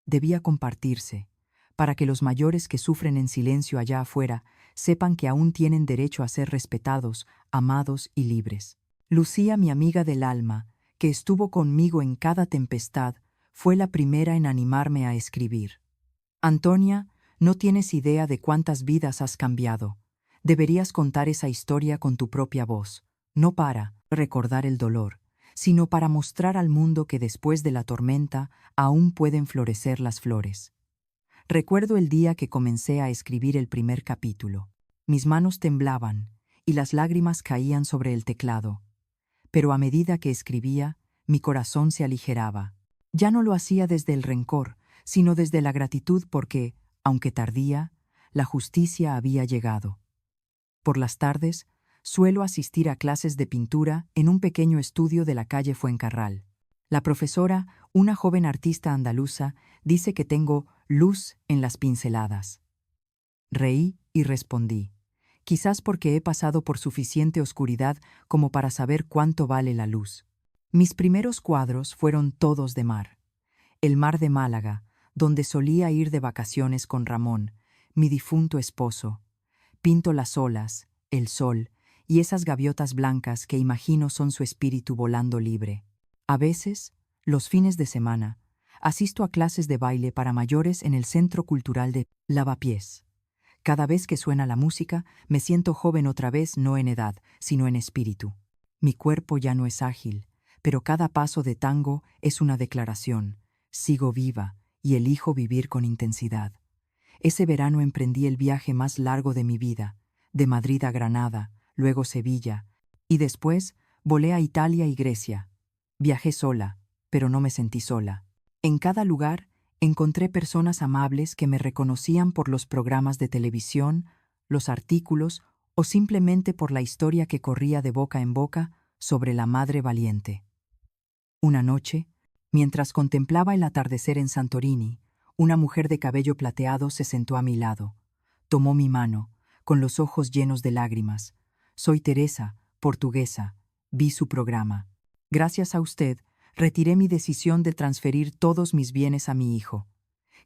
Debía compartirse, para que los mayores que sufren en silencio allá afuera sepan que aún tienen derecho a ser respetados, amados y libres. Lucía, mi amiga del alma, que estuvo conmigo en cada tempestad, fue la primera en animarme a escribir. Antonia, no tienes idea de cuántas vidas has cambiado. Deberías contar esa historia con tu propia voz, no para recordar el dolor, sino para mostrar al mundo que después de la tormenta aún pueden florecer las flores. Recuerdo el día que comencé a escribir el primer capítulo. Mis manos temblaban y las lágrimas caían sobre el teclado. Pero a medida que escribía, mi corazón se aligeraba. Ya no lo hacía desde el rencor, sino desde la gratitud porque, aunque tardía, la justicia había llegado. Por las tardes, suelo asistir a clases de pintura en un pequeño estudio de la calle Fuencarral. La profesora, una joven artista andaluza, dice que tengo luz en las pinceladas. Reí y respondí: quizás porque he pasado por suficiente oscuridad como para saber cuánto vale la luz. Mis primeros cuadros fueron todos de mar. El mar de Málaga, donde solía ir de vacaciones con Ramón, mi difunto esposo. Pinto las olas, el sol y esas gaviotas blancas que imagino son su espíritu volando libre. A veces, los fines de semana, asisto a clases de baile para mayores en el Centro Cultural de Lavapiés. Cada vez que suena la música, me siento joven otra vez, no en edad, sino en espíritu. Mi cuerpo ya no es ágil, pero cada paso de tango es una declaración. Sigo viva y elijo vivir con intensidad. Ese verano emprendí el viaje más largo de mi vida, de Madrid a Granada, luego Sevilla, y después volé a Italia y Grecia. Viajé sola, pero no me sentí sola. En cada lugar encontré personas amables que me reconocían por los programas de televisión, los artículos o simplemente por la historia que corría de boca en boca sobre la madre valiente. Una noche, mientras contemplaba el atardecer en Santorini, una mujer de cabello plateado se sentó a mi lado. Tomó mi mano, con los ojos llenos de lágrimas. Soy Teresa, portuguesa. Vi su programa. Gracias a usted, retiré mi decisión de transferir todos mis bienes a mi hijo.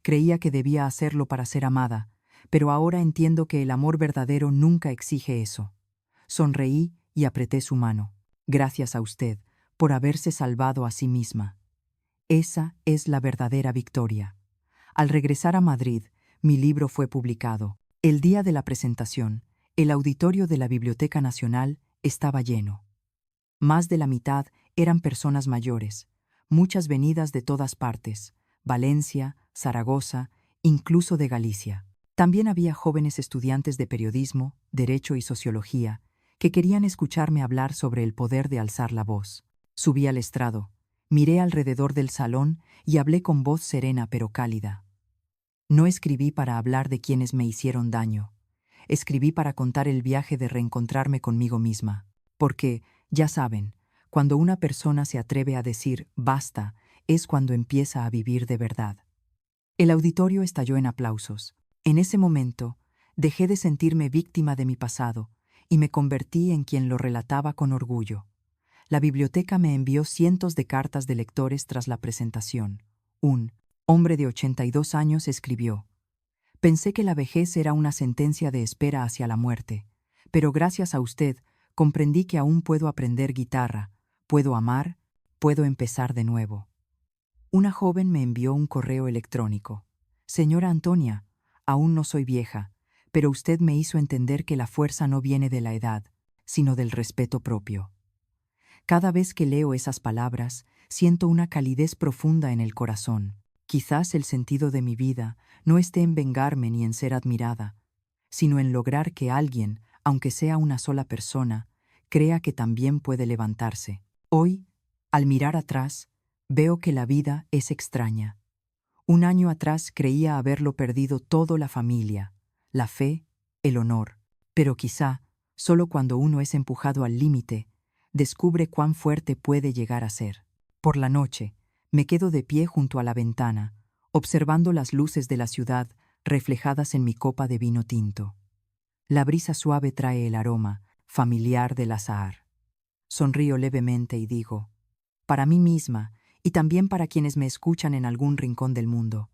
Creía que debía hacerlo para ser amada, pero ahora entiendo que el amor verdadero nunca exige eso. Sonreí y apreté su mano. Gracias a usted, por haberse salvado a sí misma. Esa es la verdadera victoria. Al regresar a Madrid, mi libro fue publicado. El día de la presentación, el auditorio de la Biblioteca Nacional estaba lleno. Más de la mitad eran personas mayores, muchas venidas de todas partes, Valencia, Zaragoza, incluso de Galicia. También había jóvenes estudiantes de periodismo, derecho y sociología, que querían escucharme hablar sobre el poder de alzar la voz. Subí al estrado, miré alrededor del salón y hablé con voz serena pero cálida. No escribí para hablar de quienes me hicieron daño. Escribí para contar el viaje de reencontrarme conmigo misma. Porque, ya saben, cuando una persona se atreve a decir basta, es cuando empieza a vivir de verdad. El auditorio estalló en aplausos. En ese momento, dejé de sentirme víctima de mi pasado y me convertí en quien lo relataba con orgullo. La biblioteca me envió cientos de cartas de lectores tras la presentación. Un hombre de 82 años escribió: «Pensé que la vejez era una sentencia de espera hacia la muerte, pero gracias a usted comprendí que aún puedo aprender guitarra, puedo amar, puedo empezar de nuevo». Una joven me envió un correo electrónico: «Señora Antonia, aún no soy vieja, pero usted me hizo entender que la fuerza no viene de la edad, sino del respeto propio». Cada vez que leo esas palabras, siento una calidez profunda en el corazón. Quizás el sentido de mi vida no esté en vengarme ni en ser admirada, sino en lograr que alguien, aunque sea una sola persona, crea que también puede levantarse. Hoy, al mirar atrás, veo que la vida es extraña. Un año atrás creía haberlo perdido todo: la familia, la fe, el honor. Pero quizá, solo cuando uno es empujado al límite, descubre cuán fuerte puede llegar a ser. Por la noche, me quedo de pie junto a la ventana, observando las luces de la ciudad reflejadas en mi copa de vino tinto. La brisa suave trae el aroma familiar del azahar. Sonrío levemente y digo, para mí misma y también para quienes me escuchan en algún rincón del mundo: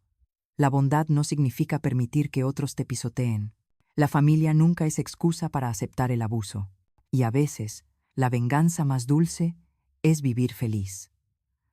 la bondad no significa permitir que otros te pisoteen. La familia nunca es excusa para aceptar el abuso. Y a veces, la venganza más dulce es vivir feliz.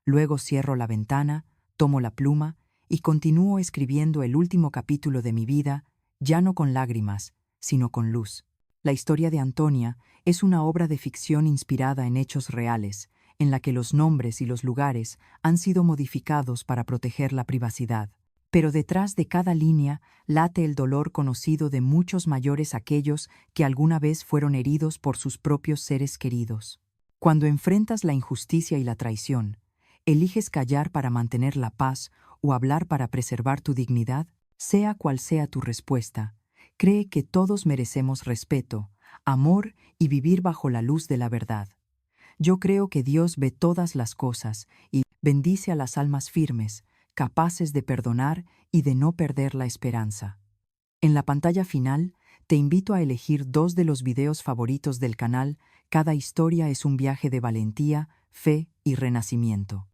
Luego cierro la ventana, tomo la pluma y continúo escribiendo el último capítulo de mi vida, ya no con lágrimas, sino con luz. La historia de Antonia es una obra de ficción inspirada en hechos reales, en la que los nombres y los lugares han sido modificados para proteger la privacidad. Pero detrás de cada línea late el dolor conocido de muchos mayores, aquellos que alguna vez fueron heridos por sus propios seres queridos. Cuando enfrentas la injusticia y la traición, ¿eliges callar para mantener la paz o hablar para preservar tu dignidad? Sea cual sea tu respuesta, cree que todos merecemos respeto, amor y vivir bajo la luz de la verdad. Yo creo que Dios ve todas las cosas y bendice a las almas firmes, capaces de perdonar y de no perder la esperanza. En la pantalla final, te invito a elegir 2 de los videos favoritos del canal. Cada historia es un viaje de valentía, fe y renacimiento.